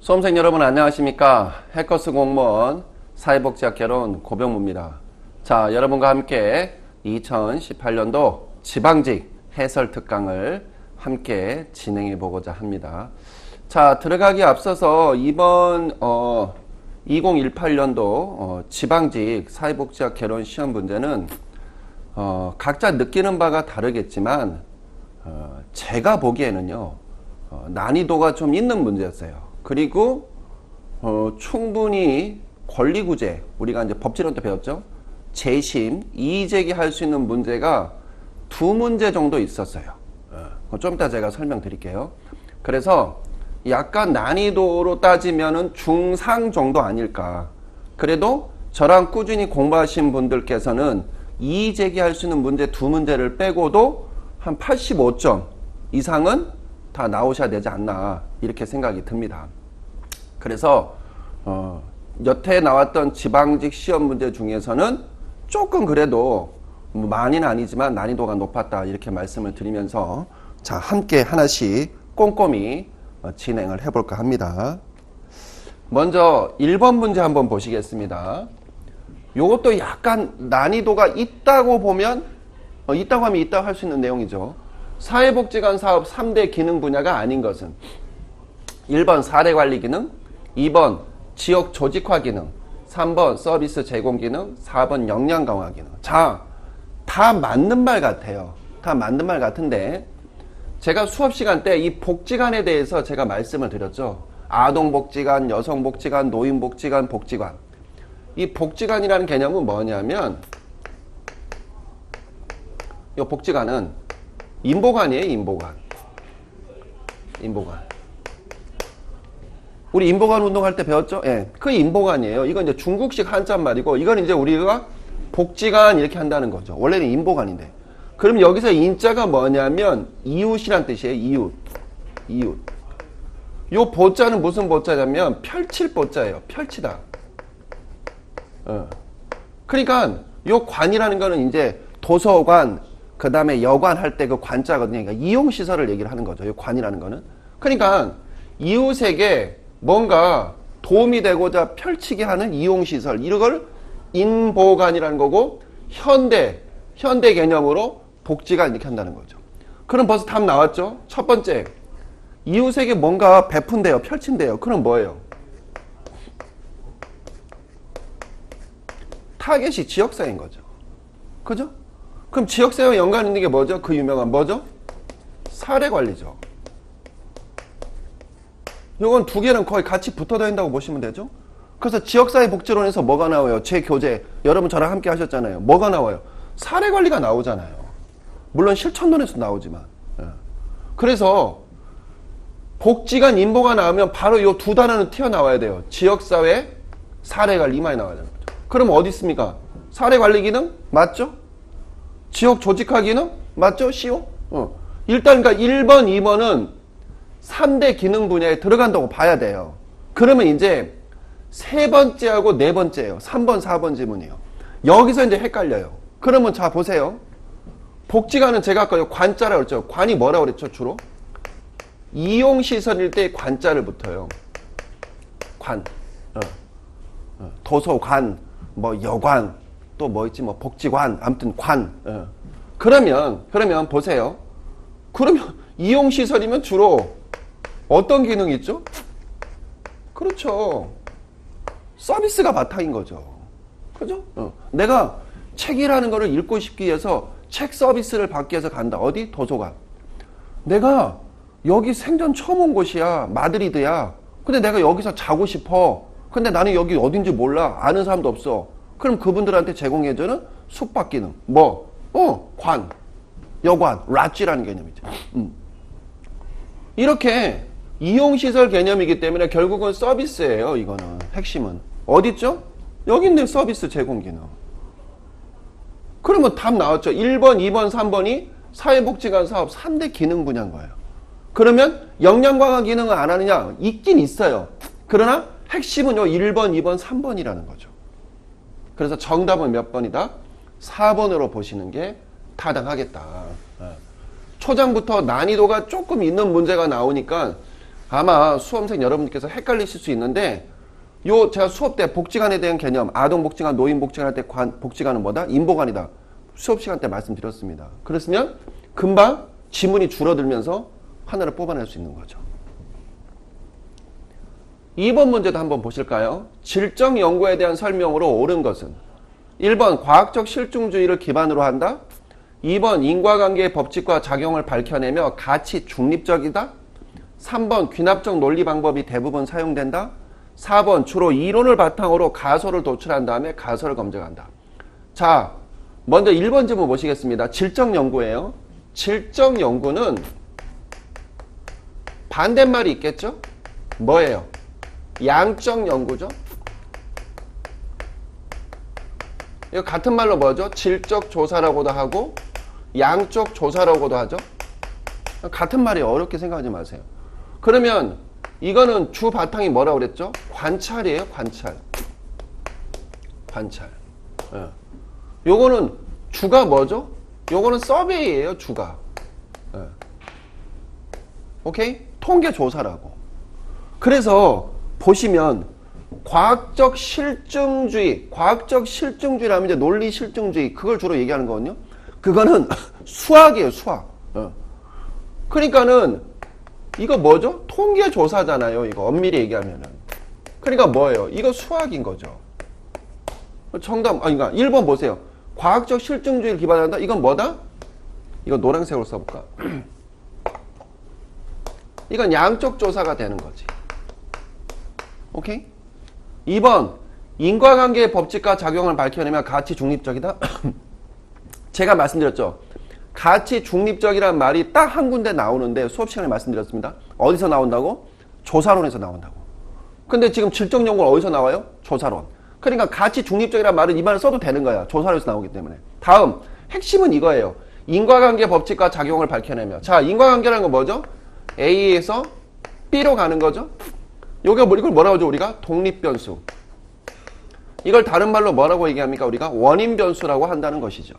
수험생 여러분 안녕하십니까? 해커스 공무원 사회복지학개론 고병무입니다. 자, 여러분과 함께 2018년도 지방직 해설 특강을 함께 진행해 보고자 합니다. 자, 들어가기 앞서서 이번 2018년도 지방직 사회복지학개론 시험 문제는 각자 느끼는 바가 다르겠지만 제가 보기에는요 난이도가 좀 있는 문제였어요. 그리고 충분히 권리구제, 우리가 이제 법치론 때 배웠죠. 재심, 이의제기 할 수 있는 문제가 두 문제 정도 있었어요. 좀 이따 제가 설명드릴게요. 그래서 약간 난이도로 따지면은 중상 정도 아닐까. 그래도 저랑 꾸준히 공부하신 분들께서는 이의제기 할 수 있는 문제 두 문제를 빼고도 한 85점 이상은 다 나오셔야 되지 않나 이렇게 생각이 듭니다. 그래서 여태 나왔던 지방직 시험 문제 중에서는 조금 그래도 많이는 아니지만 난이도가 높았다 이렇게 말씀을 드리면서 자, 함께 하나씩 꼼꼼히 진행을 해볼까 합니다. 먼저 1번 문제 한번 보시겠습니다. 요것도 약간 난이도가 있다고 보면 있다고 하면 있다고 할 수 있는 내용이죠. 사회복지관 사업 3대 기능 분야가 아닌 것은 1번 사례관리 기능, 2번 지역 조직화 기능, 3번 서비스 제공 기능, 4번 역량 강화 기능. 자, 다 맞는 말 같아요. 다 맞는 말 같은데 제가 수업 시간 때 이 복지관에 대해서 제가 말씀을 드렸죠. 아동복지관, 여성복지관, 노인복지관, 복지관. 이 복지관이라는 개념은 뭐냐면 이 복지관은 인보관이에요. 인보관. 우리 인보관 운동할 때 배웠죠? 예. 그 인보관이에요. 이건 이제 중국식 한자 말이고 이건 이제 우리가 복지관 이렇게 한다는 거죠. 원래는 인보관인데. 그럼 여기서 인자가 뭐냐면 이웃이란 뜻이에요. 이웃. 요 보자는 무슨 보자냐면 펼칠 보자예요. 펼치다. 그러니까 요 관이라는 거는 이제 도서관 그 다음에 여관 할 때 그 관자거든요. 그러니까 이용시설을 얘기를 하는 거죠. 이 관이라는 거는. 그러니까 이웃에게 뭔가 도움이 되고자 펼치게 하는 이용시설. 이걸 인보관이라는 거고 현대 개념으로 복지관 이렇게 한다는 거죠. 그럼 벌써 답 나왔죠? 첫 번째. 이웃에게 뭔가 베푼대요. 펼친대요. 그럼 뭐예요? 타겟이 지역사회인 거죠. 그죠? 그럼 지역사회와 연관 있는 게 뭐죠? 그 유명한 뭐죠? 사례관리죠. 요건 두 개는 거의 같이 붙어 다닌다고 보시면 되죠? 그래서 지역사회 복지론에서 뭐가 나와요? 제 교재 여러분 저랑 함께 하셨잖아요. 뭐가 나와요? 사례관리가 나오잖아요. 물론 실천론에서 나오지만. 그래서 복지관 인보가 나오면 바로 요 두 단어는 튀어나와야 돼요. 지역사회 사례관리 이 말이 나와야 되는 거죠. 그럼 어디 있습니까? 사례관리 기능? 맞죠? 지역 조직화 기능? 맞죠? CO? 일단 그러니까 1번, 2번은 3대 기능 분야에 들어간다고 봐야 돼요. 그러면 이제 세 번째하고 네 번째예요. 3번, 4번 지문이에요. 여기서 이제 헷갈려요. 그러면 자 보세요. 복지관은 제가 아까 관자라고 그랬죠. 관이 뭐라고 그랬죠? 주로? 이용시설일 때 관자를 붙어요. 관. 도서관, 뭐 여관, 또 뭐 있지, 뭐 복지관, 아무튼 관. 그러면 보세요. 그러면 이용시설이면 주로 어떤 기능이 있죠? 그렇죠. 서비스가 바탕인 거죠. 그죠? 내가 책이라는 거를 읽고 싶기 위해서 책 서비스를 받기 위해서 간다. 어디? 도서관. 내가 여기 생전 처음 온 곳이야. 마드리드야. 근데 내가 여기서 자고 싶어. 근데 나는 여기 어딘지 몰라. 아는 사람도 없어. 그럼 그분들한테 제공해주는 숙박 기능. 뭐? 관. 여관. 라찌라는 개념이죠. 이렇게 이용시설 개념이기 때문에 결국은 서비스예요. 이거는. 핵심은. 어딨죠? 여기 있는 서비스 제공 기능. 그러면 답 나왔죠. 1번, 2번, 3번이 사회복지관 사업 3대 기능 분야인 거예요. 그러면 역량 강화 기능은 안 하느냐? 있긴 있어요. 그러나 핵심은 요 1번, 2번, 3번이라는 거죠. 그래서 정답은 몇 번이다? 4번으로 보시는 게 타당하겠다. 초장부터 난이도가 조금 있는 문제가 나오니까 아마 수험생 여러분께서 헷갈리실 수 있는데 제가 수업 때 복지관에 대한 개념, 아동복지관, 노인복지관 할 때 복지관은 뭐다? 인보관이다. 수업 시간 때 말씀드렸습니다. 그랬으면 금방 지문이 줄어들면서 하나를 뽑아낼 수 있는 거죠. 2번 문제도 한번 보실까요? 질적 연구에 대한 설명으로 옳은 것은 1번 과학적 실증주의를 기반으로 한다. 2번 인과관계의 법칙과 작용을 밝혀내며 가치 중립적이다. 3번 귀납적 논리 방법이 대부분 사용된다. 4번 주로 이론을 바탕으로 가설을 도출한 다음에 가설을 검증한다. 자, 먼저 1번 질문 보시겠습니다. 질적 연구예요. 질적 연구는 반대말이 있겠죠? 뭐예요? 양적 연구죠? 이거 같은 말로 뭐죠? 질적 조사라고도 하고 양적 조사라고도 하죠? 같은 말이에요. 어렵게 생각하지 마세요. 그러면 이거는 주 바탕이 뭐라고 그랬죠? 관찰이에요. 관찰. 관찰. 예. 요거는 주가 뭐죠? 요거는 서베이예요. 주가. 예. 오케이? 통계 조사라고. 그래서 보시면 과학적 실증주의라면 이제 논리 실증주의 그걸 주로 얘기하는 거거든요. 그거는 수학이에요. 수학. 예. 그러니까는 이거 뭐죠? 통계 조사잖아요. 이거 엄밀히 얘기하면은. 그러니까 뭐예요? 이거 수학인 거죠. 정답, 그러니까 1번 보세요. 과학적 실증주의를 기반한다? 이건 뭐다? 이거 노란색으로 써볼까? 이건 양적 조사가 되는 거지. 오케이? 2번, 인과관계의 법칙과 작용을 밝혀내며 가치 중립적이다? 제가 말씀드렸죠. 가치 중립적이란 말이 딱 한 군데 나오는데 수업 시간에 말씀드렸습니다. 어디서 나온다고? 조사론에서 나온다고. 근데 지금 질적 연구는 어디서 나와요? 조사론. 그러니까 가치 중립적이란 말은 이 말을 써도 되는 거야. 조사론에서 나오기 때문에. 다음, 핵심은 이거예요. 인과관계 법칙과 작용을 밝혀내며. 자, 인과관계라는 건 뭐죠? A에서 B로 가는 거죠. 이걸 뭐라고 하죠? 우리가 독립변수. 이걸 다른 말로 뭐라고 얘기합니까? 우리가 원인변수라고 한다는 것이죠.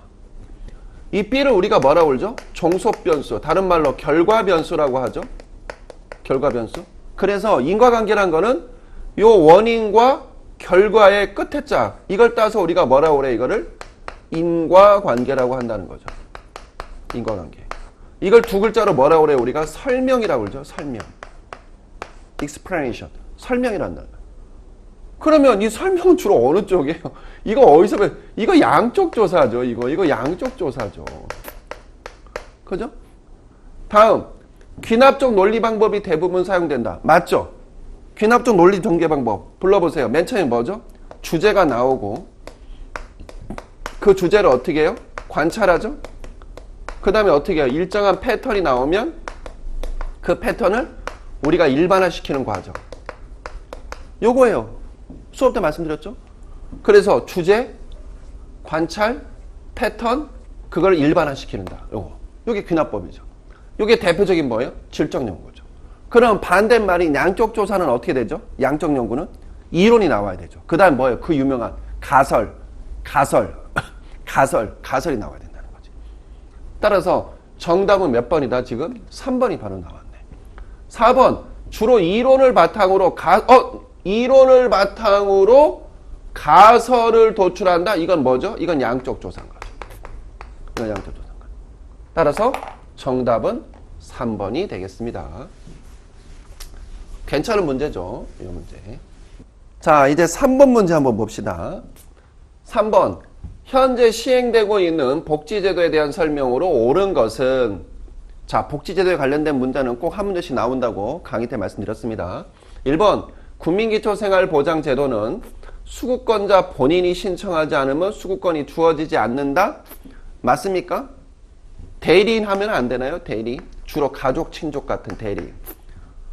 이 B를 우리가 뭐라고 그러죠? 종속변수. 다른 말로 결과변수라고 하죠. 결과변수. 그래서 인과관계란 거는 요 원인과 결과의 끝에 짝. 이걸 따서 우리가 뭐라고 그래? 이거를 인과관계라고 한다는 거죠. 인과관계. 이걸 두 글자로 뭐라고 그래요? 우리가 설명이라고 그러죠. 설명. explanation. 설명이란다. 그러면 이 설명은 주로 어느 쪽이에요? 이거 어디서 이거 양쪽 조사죠. 이거 양쪽 조사죠. 그죠? 다음, 귀납적 논리 방법이 대부분 사용된다. 맞죠? 귀납적 논리 전개 방법 불러보세요. 맨 처음에 뭐죠? 주제가 나오고 그 주제를 어떻게 해요? 관찰하죠? 그 다음에 어떻게 해요? 일정한 패턴이 나오면 그 패턴을 우리가 일반화시키는 과정. 요거예요. 수업 때 말씀드렸죠? 그래서 주제, 관찰, 패턴, 그걸 일반화시키는다. 요게 귀납법이죠. 요게 대표적인 뭐예요? 질적 연구죠. 그럼 반대말인 양적 조사는 어떻게 되죠? 양적 연구는 이론이 나와야 되죠. 그 다음 뭐예요? 그 유명한 가설이 나와야 된다는 거지. 따라서 정답은 몇 번이다 지금? 3번이 바로 나왔네. 4번, 주로 이론을 바탕으로 가설을 도출한다. 이건 뭐죠? 이건 양적 조사인 거죠. 이건 양적 조사인 거죠. 따라서 정답은 3번이 되겠습니다. 괜찮은 문제죠. 이 문제. 자, 이제 3번 문제 한번 봅시다. 3번. 현재 시행되고 있는 복지제도에 대한 설명으로 옳은 것은, 자, 복지제도에 관련된 문제는 꼭 한 문제씩 나온다고 강의 때 말씀드렸습니다. 1번. 국민기초생활보장제도는 수급권자 본인이 신청하지 않으면 수급권이 주어지지 않는다? 맞습니까? 대리인 하면 안 되나요? 대리인. 주로 가족, 친족 같은 대리인.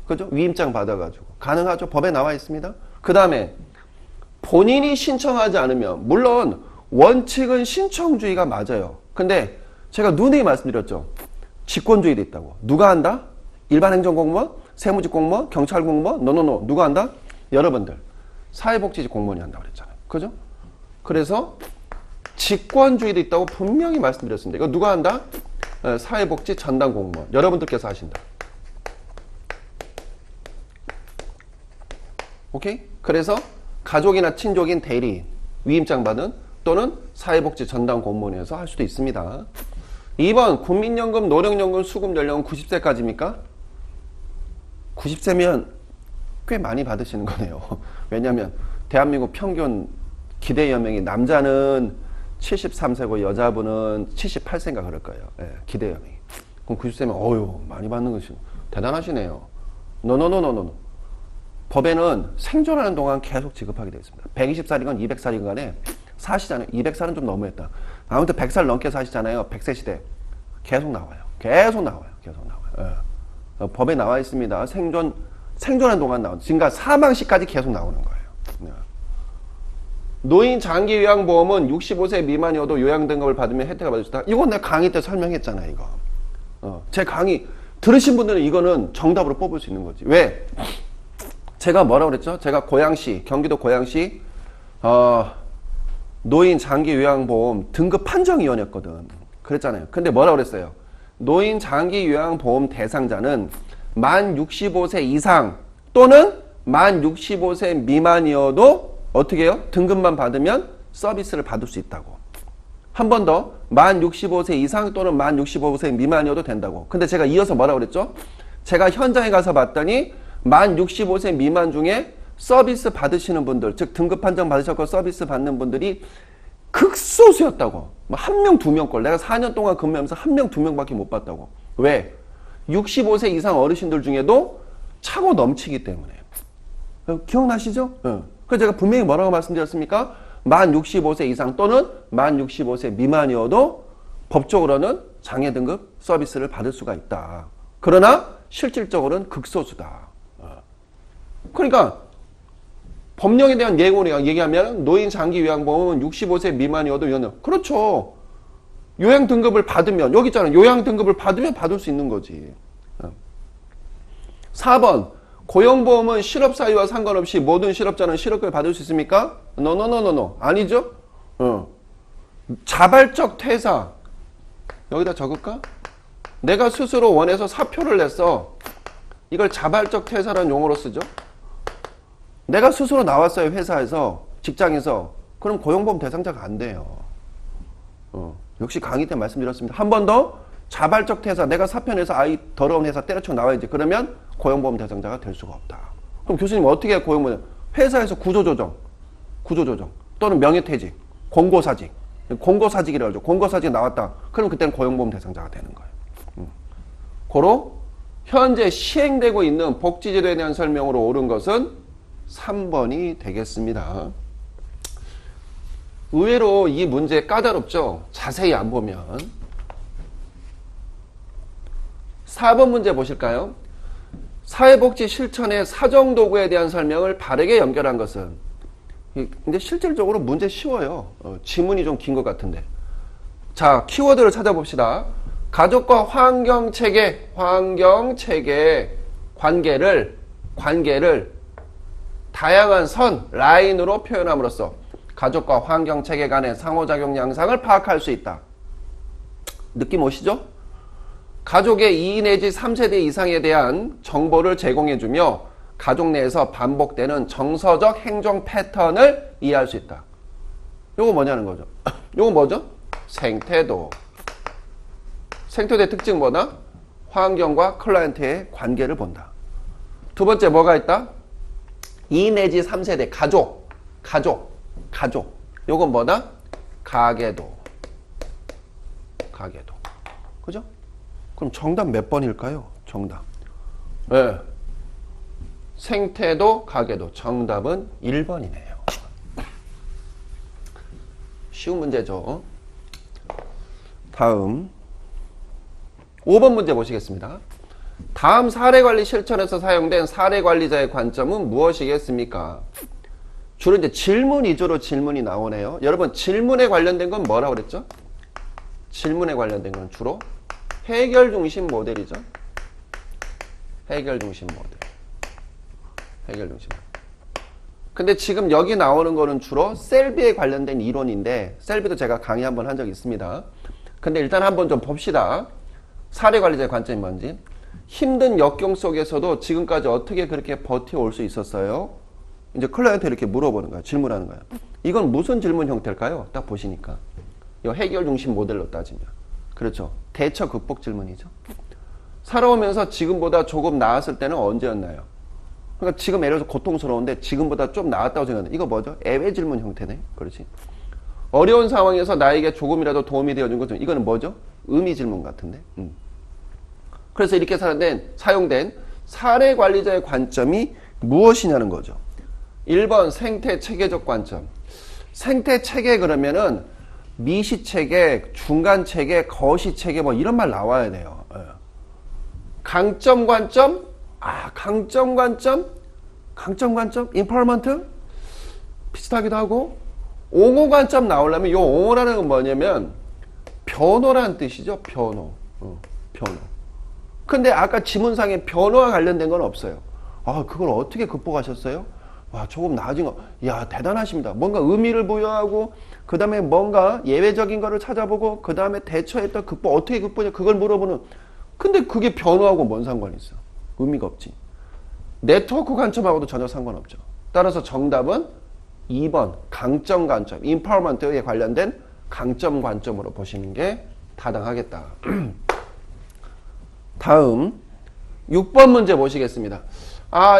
그죠? 위임장 받아가지고. 가능하죠? 법에 나와 있습니다. 그 다음에 본인이 신청하지 않으면, 물론 원칙은 신청주의가 맞아요. 근데 제가 누누이 말씀드렸죠. 직권주의도 있다고. 누가 한다? 일반 행정공무원? 세무직 공무원? 경찰 공무원? 노노노. 누가 한다? 여러분들. 사회복지직 공무원이 한다고 그랬잖아요. 그죠? 그래서 직권주의도 있다고 분명히 말씀드렸습니다. 이거 누가 한다? 사회복지 전담 공무원. 여러분들께서 하신다. 오케이? 그래서 가족이나 친족인 대리인, 위임장 받은 또는 사회복지 전담 공무원에서 할 수도 있습니다. 2번 국민연금, 노령연금 수급 연령은 90세까지입니까? 90세면 꽤 많이 받으시는 거네요. 왜냐하면 대한민국 평균 기대 연령이 남자는 73세고 여자분은 78세인가 그럴 거예요. 예, 기대 연령이. 그럼 90세면 어휴 많이 받는 것이 대단하시네요. 노노노노노. 법에는 생존하는 동안 계속 지급하게 되어 있습니다. 120살이건 200살이건 간에 사시잖아요. 200살은 좀 너무했다. 아무튼 100살 넘게 사시잖아요. 100세 시대. 계속 나와요. 계속 나와요. 계속 나와요. 예. 법에 나와 있습니다. 생존하는 동안 나오는. 지금까 사망 시까지 계속 나오는 거예요. 예. 노인 장기 요양보험은 65세 미만이어도 요양 등급을 받으면 혜택을 받을 수 있다. 이건 내가 강의 때 설명했잖아요. 이거. 제 강의 들으신 분들은 이거는 정답으로 뽑을 수 있는 거지. 왜? 제가 뭐라고 그랬죠? 제가 고양시, 경기도 고양시 노인 장기 요양보험 등급 판정위원이었거든. 그랬잖아요. 근데 뭐라고 그랬어요? 노인 장기 요양보험 대상자는 만 65세 이상 또는 만 65세 미만이어도 어떻게 해요? 등급만 받으면 서비스를 받을 수 있다고. 한 번 더, 만 65세 이상 또는 만 65세 미만이어도 된다고. 근데 제가 이어서 뭐라고 그랬죠? 제가 현장에 가서 봤더니 만 65세 미만 중에 서비스 받으시는 분들, 즉 등급 판정 받으셨고 서비스 받는 분들이 극소수였다고. 한 명, 두 명꼴. 내가 4년 동안 근무하면서 한 명, 두 명밖에 못 봤다고. 왜? 65세 이상 어르신들 중에도 차고 넘치기 때문에. 기억나시죠? 그래서 제가 분명히 뭐라고 말씀드렸습니까? 만 65세 이상 또는 만 65세 미만이어도 법적으로는 장애 등급 서비스를 받을 수가 있다. 그러나 실질적으로는 극소수다. 그러니까 법령에 대한 예고를 얘기하면 노인 장기 요양보험은 65세 미만이어도 요양. 그렇죠. 요양 등급을 받으면 여기 있잖아요. 요양 등급을 받으면 받을 수 있는 거지. 4번 고용보험은 실업 사유와 상관없이 모든 실업자는 실업급여 받을 수 있습니까? 노노노노노. 아니죠? 자발적 퇴사. 여기다 적을까? 내가 스스로 원해서 사표를 냈어. 이걸 자발적 퇴사라는 용어로 쓰죠. 내가 스스로 나왔어요. 회사에서, 직장에서. 그럼 고용보험 대상자가 안 돼요. 역시 강의 때 말씀드렸습니다. 한 번 더 자발적 퇴사. 내가 사표 내서 아이 더러운 회사 때려쳐 나와야지. 그러면 고용보험 대상자가 될 수가 없다. 그럼 교수님 어떻게 해야 고용보험? 회사에서 구조조정 또는 명예퇴직, 공고사직. 공고사직이라고 하죠. 공고사직 나왔다. 그럼 그때는 고용보험 대상자가 되는 거예요. 고로 현재 시행되고 있는 복지제도에 대한 설명으로 옳은 것은 3번이 되겠습니다. 의외로 이 문제 까다롭죠? 자세히 안 보면. 4번 문제 보실까요? 사회복지 실천의 사정도구에 대한 설명을 바르게 연결한 것은. 근데 실질적으로 문제 쉬워요. 지문이 좀 긴 것 같은데. 자, 키워드를 찾아봅시다. 가족과 환경체계 관계를 다양한 선, 라인으로 표현함으로써 가족과 환경체계 간의 상호작용 양상을 파악할 수 있다. 느낌 오시죠? 가족의 2 내지 3세대 이상에 대한 정보를 제공해주며 가족 내에서 반복되는 정서적 행동 패턴을 이해할 수 있다. 요거 뭐냐는 거죠? 요거 뭐죠? 생태도. 생태도의 특징 뭐다? 환경과 클라이언트의 관계를 본다. 두 번째 뭐가 있다? 2 내지 3세대 가족. 요건 뭐다? 가계도. 그죠? 그럼 정답 몇 번일까요? 정답. 네. 생태도, 가계도. 정답은 1번이네요. 쉬운 문제죠. 다음 5번 문제 보시겠습니다. 다음 사례관리 실천에서 사용된 사례관리자의 관점은 무엇이겠습니까? 주로 이제 질문 위주로 질문이 나오네요. 여러분 질문에 관련된 건 뭐라고 그랬죠? 질문에 관련된 건 주로 해결 중심 모델이죠. 해결 중심 모델. 근데 지금 여기 나오는 거는 주로 셀비에 관련된 이론인데 셀비도 제가 강의 한번 한 적이 있습니다. 근데 일단 한번 좀 봅시다. 사례관리자의 관점이 뭔지. 힘든 역경 속에서도 지금까지 어떻게 그렇게 버텨올 수 있었어요? 이제 클라이언트에 이렇게 물어보는 거야. 질문하는 거야. 이건 무슨 질문 형태일까요? 딱 보시니까. 이 해결 중심 모델로 따지면. 그렇죠. 대처 극복 질문이죠. 살아오면서 지금보다 조금 나았을 때는 언제였나요? 그러니까 지금 예를 들어서 고통스러운데 지금보다 좀 나았다고 생각하는 이거 뭐죠? 애외 질문 형태네. 그렇지. 어려운 상황에서 나에게 조금이라도 도움이 되어준 것은 이거는 뭐죠? 의미 질문 같은데. 그래서 이렇게 사용된 사례 관리자의 관점이 무엇이냐는 거죠. 1번 생태 체계적 관점. 생태 체계 그러면은 미시 체계, 중간 체계, 거시 체계 뭐 이런 말 나와야 돼요. 강점 관점? 강점 관점? 강점 관점? 임파워먼트? 비슷하기도 하고. 옹호 관점 나오려면 요 옹호라는 건 뭐냐면 변호라는 뜻이죠. 변호. 변호. 근데 아까 지문상에 변호와 관련된 건 없어요. 그걸 어떻게 극복하셨어요? 와, 조금 나아진 거. 야, 대단하십니다. 뭔가 의미를 부여하고, 그 다음에 뭔가 예외적인 거를 찾아보고, 그 다음에 대처했던 극복, 어떻게 극복했냐, 그걸 물어보는. 근데 그게 변호하고 뭔 상관이 있어? 의미가 없지. 네트워크 관점하고도 전혀 상관없죠. 따라서 정답은 2번, 강점 관점, 임파워먼트에 관련된 강점 관점으로 보시는 게 타당하겠다. 다음 6번 문제 보시겠습니다.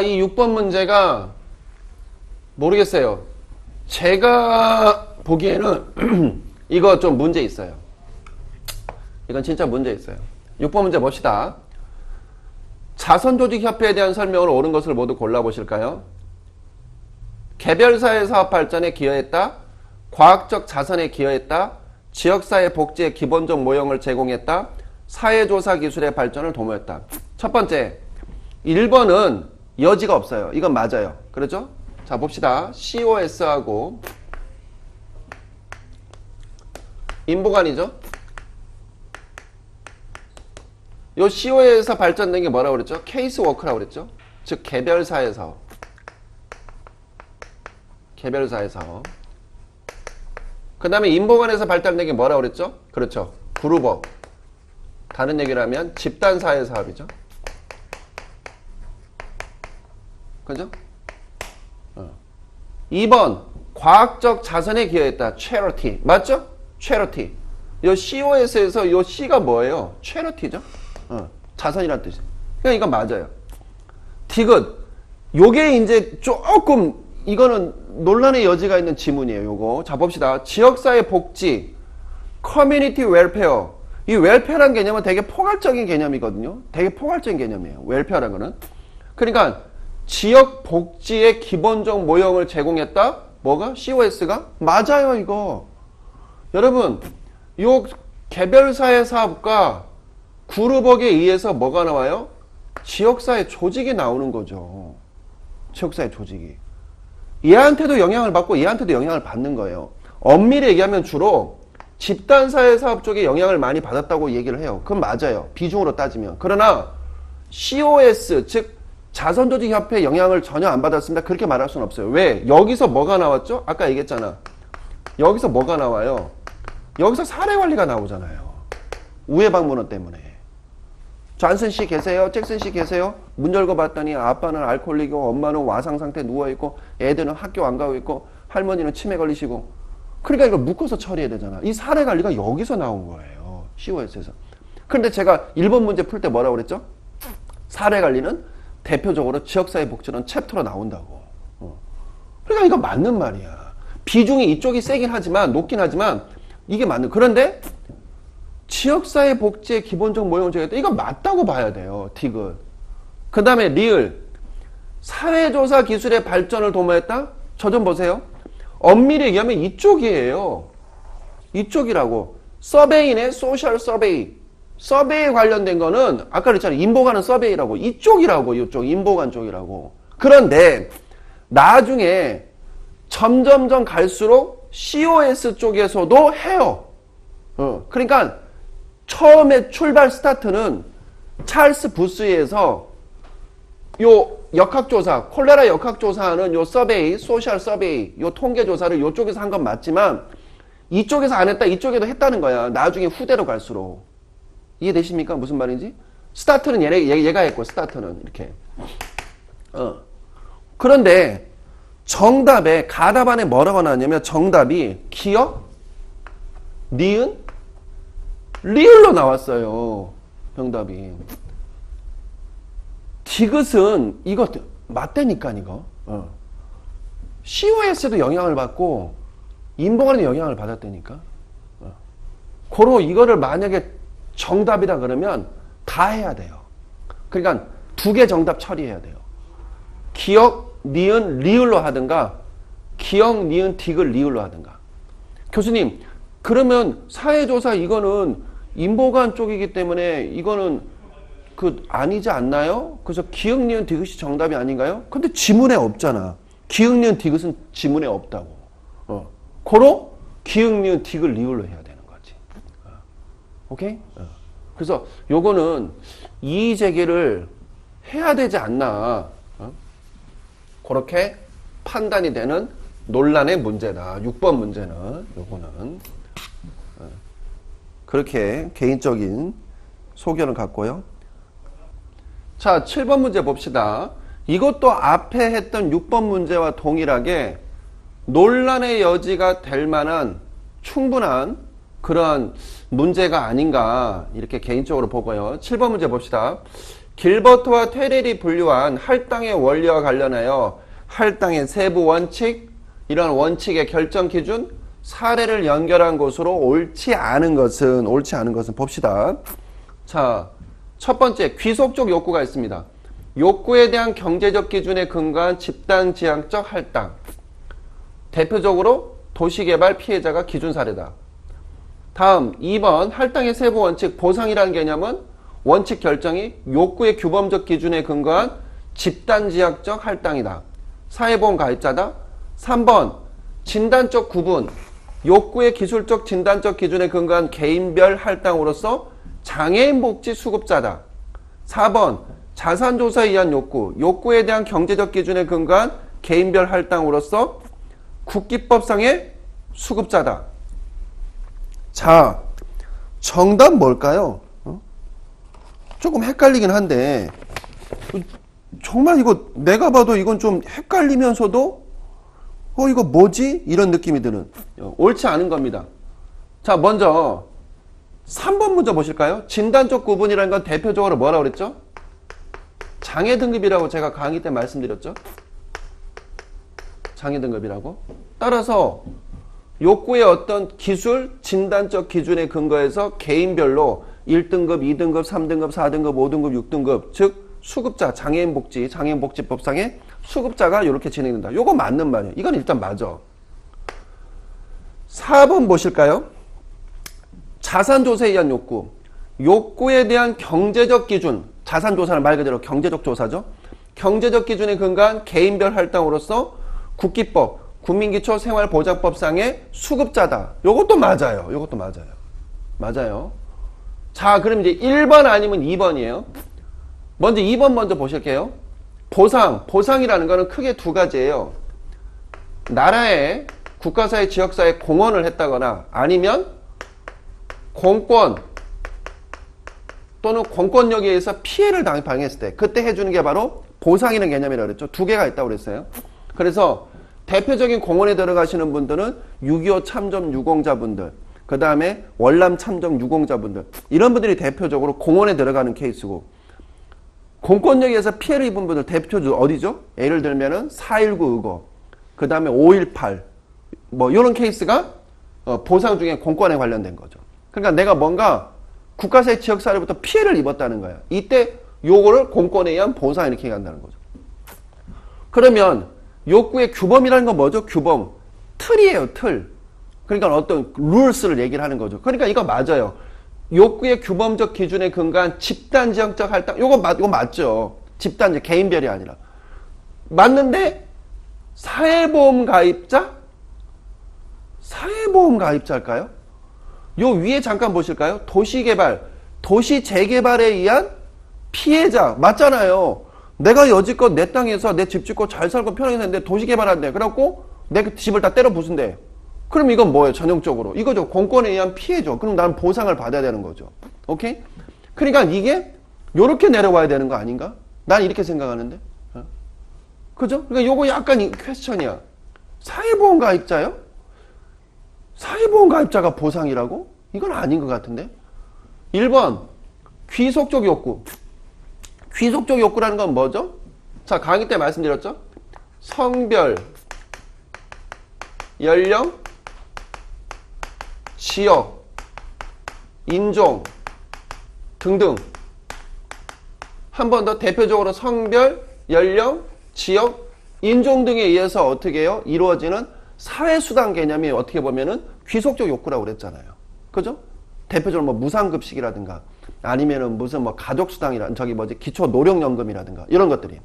이 6번 문제가 모르겠어요. 제가 보기에는 이거 좀 문제 있어요. 이건 진짜 문제 있어요. 6번 문제 봅시다. 자선조직협회에 대한 설명을 옳은 것을 모두 골라보실까요? 개별사회 사업 발전에 기여했다. 과학적 자선에 기여했다. 지역사회 복지의 기본적 모형을 제공했다. 사회조사 기술의 발전을 도모했다. 첫 번째, 1번은 여지가 없어요. 이건 맞아요. 그렇죠? 자, 봅시다. COS하고 인보관이죠? 요 CO에서 발전된 게 뭐라고 그랬죠? 케이스워크라고 그랬죠? 즉, 개별사회 사업. 개별사회 사업. 그 다음에 인보관에서 발달된 게 뭐라고 그랬죠? 그렇죠. 그룹업. 다른 얘기를 하면 집단사회 사업이죠. 그죠? 2번 과학적 자선에 기여했다. charity. 맞죠? charity. 요 COS에서 요 C가 뭐예요? charity죠? 자선이란 뜻이에요. 그러니까 이건 맞아요. 디귿. 요게 이제 조금 이거는 논란의 여지가 있는 지문이에요. 요거. 자, 봅시다. 지역사회 복지, 커뮤니티 웰페어. 이 웰페어라는 개념은 되게 포괄적인 개념이거든요. 되게 포괄적인 개념이에요. 웰페어라는 거는. 그러니까 지역 복지의 기본적 모형을 제공했다. 뭐가? COS가? 맞아요, 이거. 여러분, 요 개별사회 사업과 그룹업에 의해서 뭐가 나와요? 지역사회 조직이 나오는 거죠. 지역사회 조직이. 얘한테도 영향을 받고 얘한테도 영향을 받는 거예요. 엄밀히 얘기하면 주로 집단사회 사업 쪽에 영향을 많이 받았다고 얘기를 해요. 그건 맞아요. 비중으로 따지면. 그러나 COS, 즉 자선조직협회 영향을 전혀 안 받았습니다. 그렇게 말할 수는 없어요. 왜? 여기서 뭐가 나왔죠? 아까 얘기했잖아. 여기서 뭐가 나와요? 여기서 사례관리가 나오잖아요. 우회방문원 때문에. 존슨 씨 계세요? 잭슨 씨 계세요? 문 열고 봤더니 아빠는 알코올이고 엄마는 와상 상태 누워있고 애들은 학교 안 가고 있고 할머니는 치매 걸리시고. 그러니까 이걸 묶어서 처리해야 되잖아. 이 사례관리가 여기서 나온 거예요. COS에서. 그런데 제가 1번 문제 풀 때 뭐라고 그랬죠? 사례관리는 대표적으로 지역사회 복지론 챕터로 나온다고. 그러니까 이거 맞는 말이야. 비중이 이쪽이 세긴 하지만, 높긴 하지만 이게 맞는. 그런데 지역사회 복지의 기본적 모형을 제공했다. 이거 맞다고 봐야 돼요. 디귿. 그 다음에 리을. 사회조사 기술의 발전을 도모했다? 저 좀 보세요. 엄밀히 얘기하면 이쪽이에요. 이쪽이라고. 서베이네, 소셜 서베이. 서베이에 관련된 거는 아까 그랬잖아요. 인보관은 서베이라고. 이쪽이라고. 이쪽 인보관 쪽이라고. 그런데 나중에 점점점 갈수록 COS 쪽에서도 해요. 그러니까 처음에 출발 스타트는 찰스 부스에서 요 역학조사, 콜레라 역학조사하는 요 서베이, 소셜 서베이, 요 통계조사를 요쪽에서 한 건 맞지만 이쪽에서 안 했다, 이쪽에도 했다는 거야. 나중에 후대로 갈수록. 이해되십니까? 무슨 말인지? 스타트는 얘가 했고, 스타트는 이렇게. 그런데 정답에 가답 안에 뭐라고 나왔냐면 정답이 기억, 니은, 리을로 나왔어요. 정답이. 디귿은 이거 맞다니까 이거. COS도 영향을 받고 인보관에도 영향을 받았다니까. 고로 이거를 만약에 정답이다 그러면 다 해야 돼요. 그러니까 2개 정답 처리해야 돼요. 기억, 니은, 리을로 하든가 기억, 니은, 디귿, 리을로 하든가. 교수님 그러면 사회조사 이거는 인보관 쪽이기 때문에 이거는 아니지 않나요? 그래서 기억, 니은, 디귿이 정답이 아닌가요? 근데 지문에 없잖아. 기억, 니은, 디귿은 지문에 없다고. 고로 기억, 니은, 디귿, 리을로 해야 되는 거지. 오케이? 그래서 요거는 이의제기를 해야 되지 않나. 그렇게 판단이 되는 논란의 문제다. 6번 문제는 요거는 그렇게 개인적인 소견을 갖고요. 자, 7번 문제 봅시다. 이것도 앞에 했던 6번 문제와 동일하게 논란의 여지가 될 만한 충분한 그러한 문제가 아닌가 이렇게 개인적으로 보고요. 7번 문제 봅시다. 길버트와 테렐이 분류한 할당의 원리와 관련하여 할당의 세부 원칙, 이러한 원칙의 결정 기준, 사례를 연결한 것으로 옳지 않은 것은 봅시다. 자, 첫 번째 귀속적 욕구가 있습니다. 욕구에 대한 경제적 기준에 근거한 집단지향적 할당. 대표적으로 도시개발 피해자가 기준 사례다. 다음 2번 할당의 세부 원칙 보상이라는 개념은 원칙 결정이 욕구의 규범적 기준에 근거한 집단지향적 할당이다. 사회보험 가입자다. 3번 진단적 구분 욕구의 기술적 진단적 기준에 근거한 개인별 할당으로서 장애인 복지 수급자다. 4번 자산조사에 의한 욕구에 대한 경제적 기준에 근거한 개인별 할당으로서 국기법상의 수급자다. 자, 정답 뭘까요? 조금 헷갈리긴 한데 정말 이거 내가 봐도 이건 좀 헷갈리면서도 이거 뭐지? 이런 느낌이 드는 옳지 않은 겁니다. 자, 먼저 3번 문제 보실까요? 진단적 구분이라는 건 대표적으로 뭐라고 그랬죠? 장애 등급이라고 제가 강의 때 말씀드렸죠? 장애 등급이라고. 따라서 욕구의 어떤 기술, 진단적 기준에 근거해서 개인별로 1등급, 2등급, 3등급, 4등급, 5등급, 6등급 즉 수급자, 장애인복지법상의 수급자가 이렇게 진행된다. 요거 맞는 말이에요. 이건 일단 맞아. 4번 보실까요? 자산조사에 의한 욕구에 대한 경제적 기준, 자산조사는 말 그대로 경제적 조사죠. 경제적 기준에 근거한 개인별 할당으로서 국기법, 국민기초 생활보장법상의 수급자다. 요것도 맞아요. 맞아요. 자, 그럼 이제 1번 아니면 2번이에요. 먼저 2번 먼저 보실게요. 보상이라는 거는 크게 두 가지예요. 나라에, 국가사회, 지역사회에 공헌을 했다거나 아니면 공권 또는 공권력에 의해서 피해를 당했을 때 그때 해주는 게 바로 보상이라는 개념이라고 그랬죠. 두 개가 있다고 그랬어요. 그래서 대표적인 공헌에 들어가시는 분들은 6.25 참전 유공자분들, 그 다음에 월남 참전 유공자분들, 이런 분들이 대표적으로 공헌에 들어가는 케이스고, 공권력에 의해서 피해를 입은 분들 대표적으로 어디죠? 예를 들면은 4.19 의거, 그 다음에 5.18 뭐 이런 케이스가 보상 중에 공권에 관련된 거죠. 그러니까 내가 뭔가 국가사회 지역사회로부터 피해를 입었다는 거야. 이때 요거를 공권에 의한 보상 이렇게 얘기한다는 거죠. 그러면 욕구의 규범이라는 건 뭐죠? 규범. 틀이에요, 틀. 그러니까 어떤 룰스를 얘기를 하는 거죠. 그러니까 이거 맞아요. 욕구의 규범적 기준에 근거한 집단지향적 할당. 이거 맞죠. 집단지, 개인별이 아니라. 맞는데, 사회보험 가입자일까요? 요 위에 잠깐 보실까요? 도시개발, 도시 재개발에 의한 피해자. 맞잖아요. 내가 여지껏 내 땅에서 내 집 짓고 잘 살고 편하게 사는데 도시개발한대. 그래갖고 내 집을 다 때려 부순대. 그럼 이건 뭐예요? 전형적으로. 이거죠. 공권에 의한 피해죠. 그럼 나는 보상을 받아야 되는 거죠. 오케이? 그러니까 이게 요렇게 내려와야 되는 거 아닌가? 난 이렇게 생각하는데. 그죠? 그러니까 요거 약간 이 퀘스천이야. 사회보험 가입자요? 사회보험 가입자가 보상이라고? 이건 아닌 것 같은데. 1번 귀속적 욕구. 귀속적 욕구라는 건 뭐죠? 자, 강의 때 말씀드렸죠? 성별, 연령, 지역, 인종 등등. 한 번 더 대표적으로 성별, 연령, 지역, 인종 등에 의해서 어떻게 해요? 이루어지는 사회수당 개념이 어떻게 보면은 귀속적 욕구라고 그랬잖아요. 그죠? 대표적으로 뭐 무상급식이라든가 아니면은 무슨 뭐 가족수당이라 저기 뭐지 기초노령연금이라든가 이런 것들이.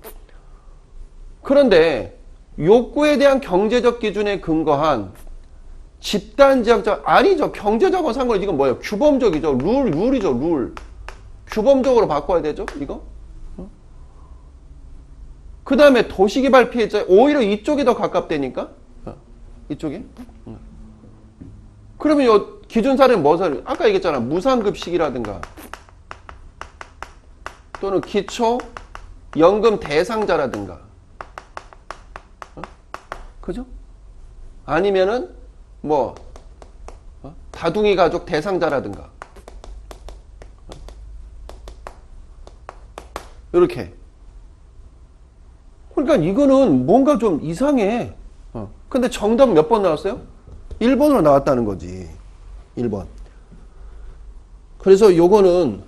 그런데 욕구에 대한 경제적 기준에 근거한 집단지역적 아니죠. 경제적으로 상관없이 이건 뭐예요? 규범적이죠. 룰이죠. 룰. 규범적으로 바꿔야 되죠. 이거. 그 다음에 도시개발 피해자 오히려 이쪽이 더 가깝다니까. 이쪽이. 그러면 요 기준사례는 뭐서 아까 얘기했잖아. 무상급식이라든가 또는 기초연금 대상자라든가. 그죠? 아니면은 뭐 다둥이 가족 대상자라든가 이렇게. 그러니까 이거는 뭔가 좀 이상해. 근데 정답 몇 번 나왔어요? 1번으로 나왔다는 거지. 1번. 그래서 요거는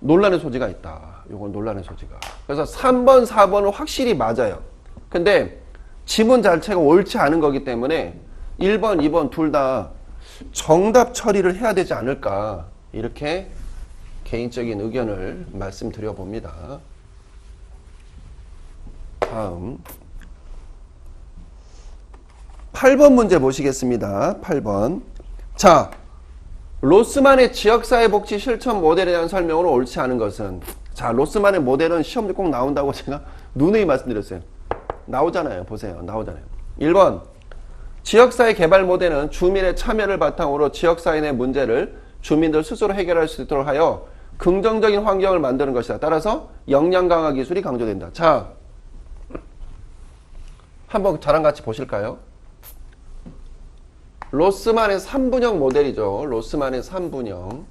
논란의 소지가 있다. 요건 논란의 소지가. 그래서 3번, 4번은 확실히 맞아요. 근데 지문 자체가 옳지 않은 거기 때문에 1번, 2번 둘 다 정답 처리를 해야 되지 않을까. 이렇게 개인적인 의견을 말씀드려 봅니다. 다음 8번 문제 보시겠습니다. 8번. 자, 로스만의 지역사회복지 실천 모델에 대한 설명으로 옳지 않은 것은. 자, 로스만의 모델은 시험에 꼭 나온다고 제가 누누이 말씀드렸어요. 나오잖아요. 보세요. 나오잖아요. 1번. 지역사회 개발 모델은 주민의 참여를 바탕으로 지역사회 내 문제를 주민들 스스로 해결할 수 있도록 하여 긍정적인 환경을 만드는 것이다. 따라서 역량 강화 기술이 강조된다. 자, 한번 저랑 같이 보실까요? 로스만의 3분형 모델이죠. 로스만의 3분형.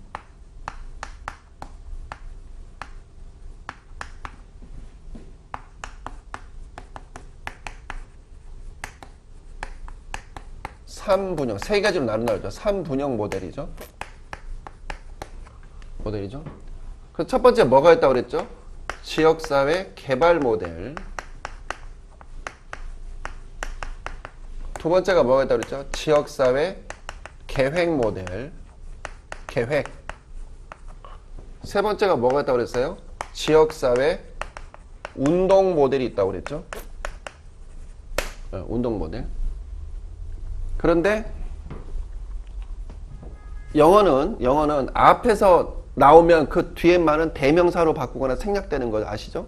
세 가지로 나눈다죠. 3분형 모델이죠. 그래서 첫 번째 뭐가 있다고 그랬죠? 지역사회 개발 모델. 두 번째가 뭐가 있다고 그랬죠? 지역사회 계획 모델. 계획. 세 번째가 뭐가 있다고 그랬어요? 지역사회 운동 모델이 있다고 그랬죠? 운동 모델. 그런데 영어는 앞에서 나오면 그 뒤에만은 대명사로 바꾸거나 생략되는 거 아시죠?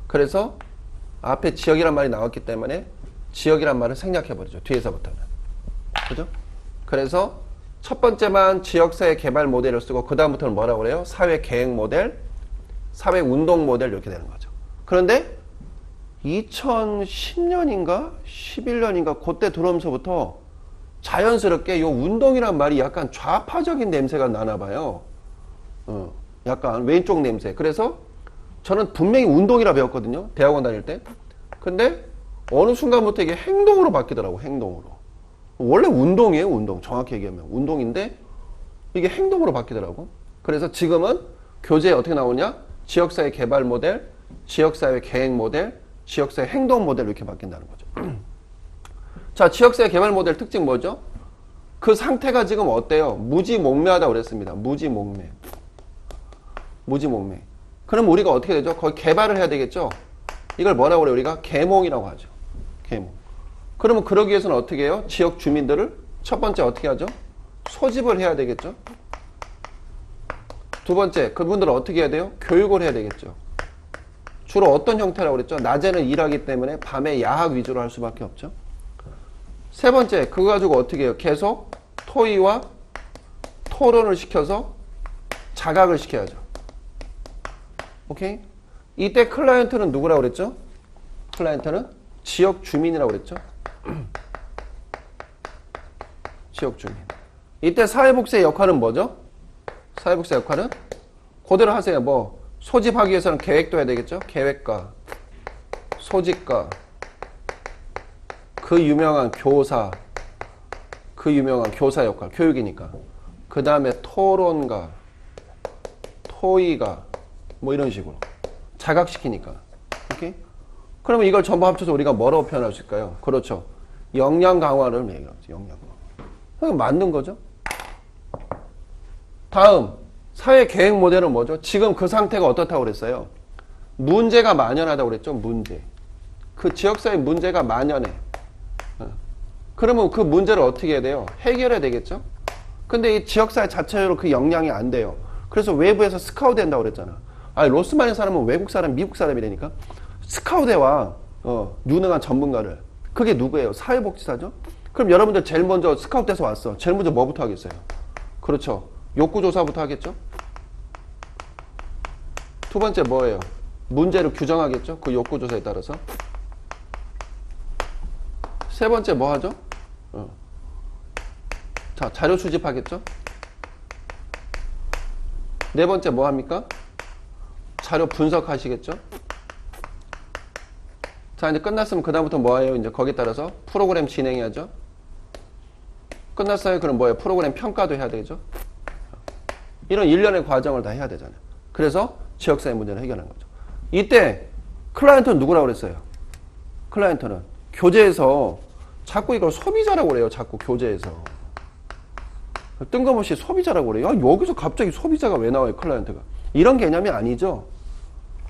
그래서 앞에 지역이란 말이 나왔기 때문에 지역이란 말을 생략해버리죠. 뒤에서부터는. 그죠? 그래서 첫 번째만 지역사회 개발 모델을 쓰고 그 다음부터는 뭐라고 그래요? 사회 계획 모델, 사회 운동 모델 이렇게 되는 거죠. 그런데 2010년인가 11년인가 그때 들어오면서부터 자연스럽게 이 운동이란 말이 약간 좌파적인 냄새가 나나 봐요. 약간 왼쪽 냄새. 그래서 저는 분명히 운동이라 배웠거든요. 대학원 다닐 때. 근데 어느 순간부터 이게 행동으로 바뀌더라고. 행동으로. 원래 운동이에요. 운동. 정확히 얘기하면 운동인데 이게 행동으로 바뀌더라고. 그래서 지금은 교재에 어떻게 나오냐? 지역사회 개발 모델, 지역사회 계획 모델, 지역사회 행동 모델 이렇게 바뀐다는 거죠. 자, 지역사회 개발 모델 특징 뭐죠? 그 상태가 지금 어때요? 무지몽매하다고 그랬습니다. 무지몽매. 그럼 우리가 어떻게 되죠? 거의 개발을 해야 되겠죠? 이걸 뭐라고 그래요? 우리가 계몽이라고 하죠. 계몽. 그러면 그러기 위해서는 어떻게 해요? 지역 주민들을 첫 번째 어떻게 하죠? 소집을 해야 되겠죠? 두 번째, 그분들을 어떻게 해야 돼요? 교육을 해야 되겠죠. 주로 어떤 형태라고 그랬죠? 낮에는 일하기 때문에 밤에 야학 위주로 할 수밖에 없죠. 세 번째, 그거 가지고 어떻게 해요? 계속 토의와 토론을 시켜서 자각을 시켜야죠. 오케이? 이때 클라이언트는 누구라고 그랬죠? 클라이언트는 지역 주민이라고 그랬죠. 지역 주민. 이때 사회복지의 역할은 뭐죠? 사회복지 역할은 그대로 하세요. 뭐 소집하기 위해서는 계획도 해야 되겠죠. 계획과 소집과 그 유명한 교사, 그 유명한 교사 역할, 교육이니까. 그 다음에 토론가, 토의가, 뭐 이런 식으로 자각시키니까. 오케이? 그러면 이걸 전부 합쳐서 우리가 뭐라고 표현할 수 있을까요? 그렇죠. 역량 강화를 얘기하죠. 역량 강화. 이거 맞는 거죠. 다음 사회 계획 모델은 뭐죠? 지금 그 상태가 어떻다고 그랬어요? 문제가 만연하다고 그랬죠. 문제. 그 지역사회 문제가 만연해. 그러면 그 문제를 어떻게 해야 돼요? 해결해야 되겠죠? 근데 이 지역사회 자체로 그 역량이 안 돼요. 그래서 외부에서 스카우트 된다고 그랬잖아. 아니, 로스만의 사람은 외국 사람, 미국 사람이라니까. 스카우트와 유능한 전문가를. 그게 누구예요? 사회복지사죠? 그럼 여러분들 제일 먼저 스카우트에서 왔어. 제일 먼저 뭐부터 하겠어요? 그렇죠. 욕구조사부터 하겠죠? 두 번째 뭐예요? 문제를 규정하겠죠? 그 욕구조사에 따라서. 세 번째 뭐 하죠? 자, 자료 수집하겠죠? 네 번째 뭐 합니까? 자료 분석하시겠죠? 자, 이제 끝났으면 그다음부터 뭐 해요? 이제 거기에 따라서 프로그램 진행해야죠? 끝났어요? 그럼 뭐예요? 프로그램 평가도 해야 되죠? 이런 일련의 과정을 다 해야 되잖아요. 그래서 지역사회 문제를 해결하는 거죠. 이때 클라이언트는 누구라고 그랬어요? 클라이언트는 교재에서 자꾸 이걸 소비자라고 그래요. 자꾸 교재에서. 뜬금없이 소비자라고 그래요. 아, 여기서 갑자기 소비자가 왜 나와요? 클라이언트가. 이런 개념이 아니죠.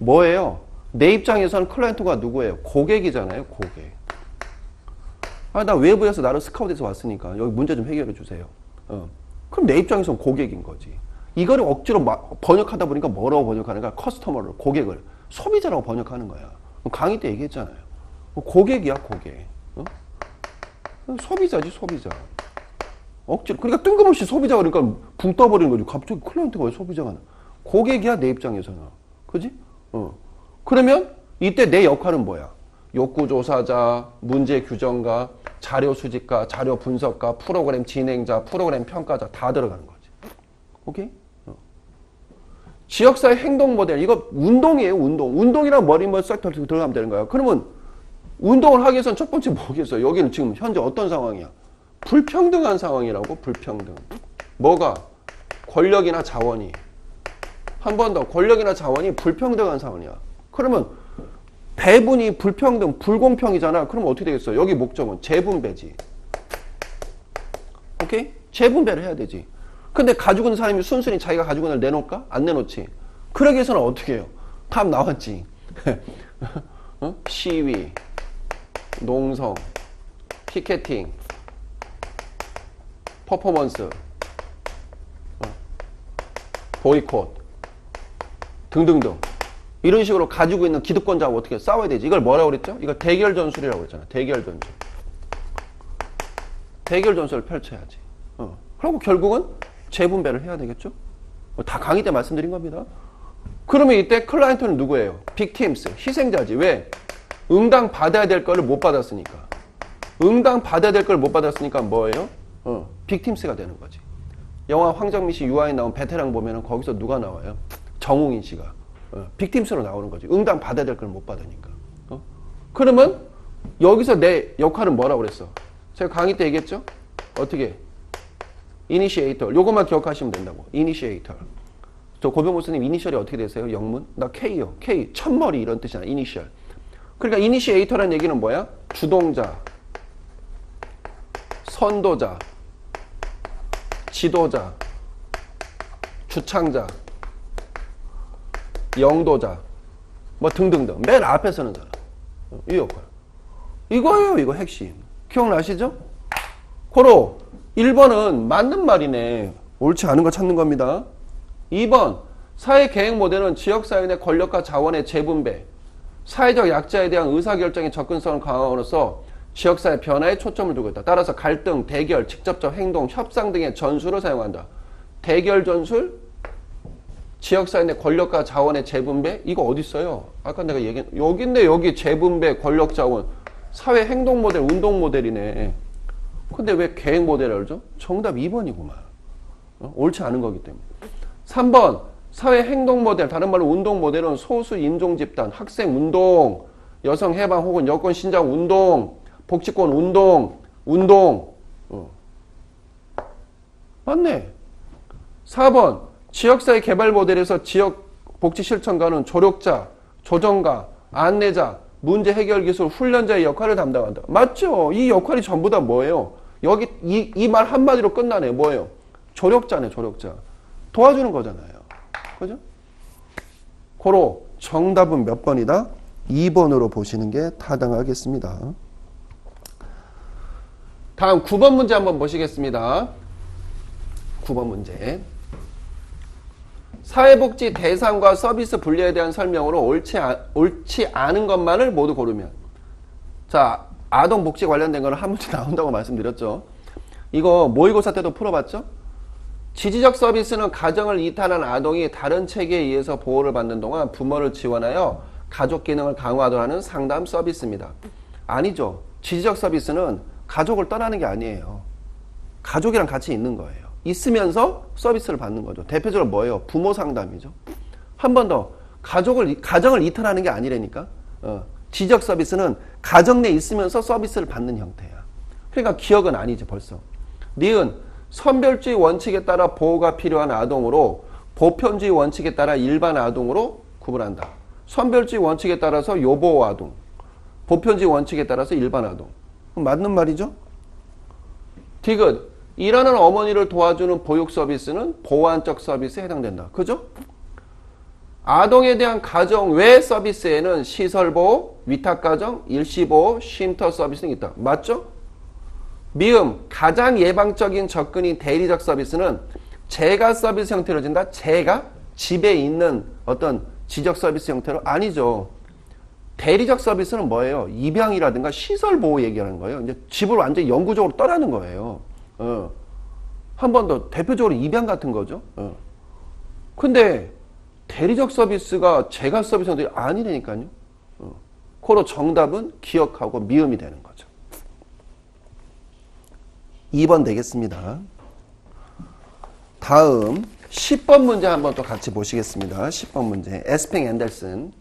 뭐예요? 내 입장에서는 클라이언트가 누구예요? 고객이잖아요. 고객. 아, 나 외부에서 나를 스카우트해서 왔으니까 여기 문제 좀 해결해 주세요. 그럼 내 입장에서는 고객인 거지. 이거를 억지로 번역하다 보니까 뭐라고 번역하는가? 커스터머를, 고객을 소비자라고 번역하는 거야. 강의 때 얘기했잖아요. 고객이야, 고객. 소비자지, 소비자. 억지로. 그러니까 뜬금없이 소비자 그러니까 붕 떠버리는 거지. 갑자기 클라이언트가 왜 소비자가 나? 고객이야, 내 입장에서는. 그지? 그러면 이때 내 역할은 뭐야? 욕구조사자, 문제 규정가, 자료 수집가, 자료 분석가, 프로그램 진행자, 프로그램 평가자 다 들어가는 거지. 오케이? 지역사회 행동 모델, 이거 운동이에요, 운동. 운동이랑 머리머리 싹 들어가면 되는 거야. 그러면 운동을 하기 위해서는 첫 번째 뭐겠어요? 여기는 지금 현재 어떤 상황이야? 불평등한 상황이라고, 불평등. 뭐가? 권력이나 자원이. 한 번 더, 권력이나 자원이 불평등한 상황이야. 그러면 배분이 불평등, 불공평이잖아. 그럼 어떻게 되겠어요? 여기 목적은 재분배지. 오케이? 재분배를 해야 되지. 근데 가지고 있는 사람이 순순히 자기가 가지고 있는 걸 내놓을까? 안 내놓지. 그러기 위해서는 어떻게 해요? 답 나왔지. 시위, 농성, 피켓팅, 퍼포먼스, 보이콧 등등등. 이런 식으로 가지고 있는 기득권자하고 어떻게 싸워야 되지? 이걸 뭐라고 그랬죠? 이걸 대결 전술이라고 그랬잖아. 대결 전술. 대결 전술을 펼쳐야지. 그리고 결국은 재분배를 해야 되겠죠? 다 강의 때 말씀드린 겁니다. 그러면 이때 클라이언트는 누구예요? 빅팀스, 희생자지. 왜? 응당 받아야 될 거를 못 받았으니까. 응당 받아야 될 걸 못 받았으니까 뭐예요? 빅팀스가 되는 거지. 영화 황정민 씨 유아인 나온 베테랑 보면은 거기서 누가 나와요? 정웅인 씨가. 빅팀스로 나오는 거지. 응당 받아야 될 걸 못 받으니까. 그러면 여기서 내 역할은 뭐라고 그랬어? 제가 강의 때 얘기했죠? 어떻게? 이니시에이터. 요것만 기억하시면 된다고. 이니시에이터. 저 고병 목사님 이니셜이 어떻게 되세요? 영문? 나 K요. K. 첫머리 이런 뜻이잖아. 이니셜. 그러니까 이니시에이터라는 얘기는 뭐야? 주동자, 선도자, 지도자, 주창자, 영도자, 뭐 등등등. 맨 앞에 서는 사람. 이 역할. 이거예요, 이거 핵심. 기억나시죠? 고로 1번은 맞는 말이네. 옳지 않은 거 찾는 겁니다. 2번, 사회 계획 모델은 지역사회 내 권력과 자원의 재분배, 사회적 약자에 대한 의사결정의 접근성을 강화함으로써 지역사회 변화에 초점을 두고 있다. 따라서 갈등, 대결, 직접적 행동, 협상 등의 전술을 사용한다. 대결 전술, 지역사회 내 권력과 자원의 재분배? 이거 어디 있어요? 아까 내가 여기인데 여기 재분배, 권력, 자원. 사회 행동 모델, 운동 모델이네. 근데 왜 계획 모델을 알죠? 정답 2번이구만. 옳지 않은 거기 때문에. 3번, 사회 행동 모델, 다른 말로 운동 모델은 소수 인종 집단, 학생 운동, 여성 해방 혹은 여권 신장 운동, 복지권 운동. 맞네. 4번, 지역사회 개발 모델에서 지역 복지 실천가는 조력자, 조정가, 안내자, 문제 해결 기술, 훈련자의 역할을 담당한다. 맞죠? 이 역할이 전부 다 뭐예요? 여기 이 말 한마디로 끝나네. 뭐예요? 조력자네, 조력자. 도와주는 거잖아요. 그죠? 고로 정답은 몇 번이다? 2번으로 보시는 게 타당하겠습니다. 다음 9번 문제 한번 보시겠습니다. 9번 문제. 사회복지 대상과 서비스 분리에 대한 설명으로 옳지 않은 것만을 모두 고르면. 자, 아동복지 관련된 거는 한 문제 나온다고 말씀드렸죠. 이거 모의고사 때도 풀어봤죠? 지지적 서비스는 가정을 이탈한 아동이 다른 체계에 의해서 보호를 받는 동안 부모를 지원하여 가족 기능을 강화하도록 하는 상담 서비스입니다. 아니죠. 지지적 서비스는 가족을 떠나는 게 아니에요. 가족이랑 같이 있는 거예요. 있으면서 서비스를 받는 거죠. 대표적으로 뭐예요? 부모 상담이죠. 한 번 더. 가정을 이탈하는 게 아니라니까. 지적 서비스는 가정 내에 있으면서 서비스를 받는 형태야. 그러니까 기억은 아니지 벌써. 니은 선별주의 원칙에 따라 보호가 필요한 아동으로 보편주의 원칙에 따라 일반 아동으로 구분한다. 선별주의 원칙에 따라서 요보호 아동, 보편주의 원칙에 따라서 일반 아동. 맞는 말이죠? 디귿 일하는 어머니를 도와주는 보육 서비스는 보완적 서비스에 해당된다. 그죠? 아동에 대한 가정 외 서비스에는 시설보호, 위탁가정, 일시보호, 쉼터 서비스 등이 있다. 맞죠? 미음 가장 예방적인 접근인 대리적 서비스는 재가 서비스 형태로 진다. 재가 집에 있는 어떤 지적 서비스 형태로 아니죠. 대리적 서비스는 뭐예요? 입양이라든가 시설보호 얘기하는 거예요. 이제 집을 완전히 영구적으로 떠나는 거예요. 한 번 더 대표적으로 입양 같은 거죠. 근데 대리적 서비스가 재가 서비스 형태가 아니라니까요. 코로 정답은 기억하고 미음이 되는 거죠. 2번 되겠습니다. 다음 10번 문제 한번 또 같이 보시겠습니다. 10번 문제. 에스핑 앤델슨.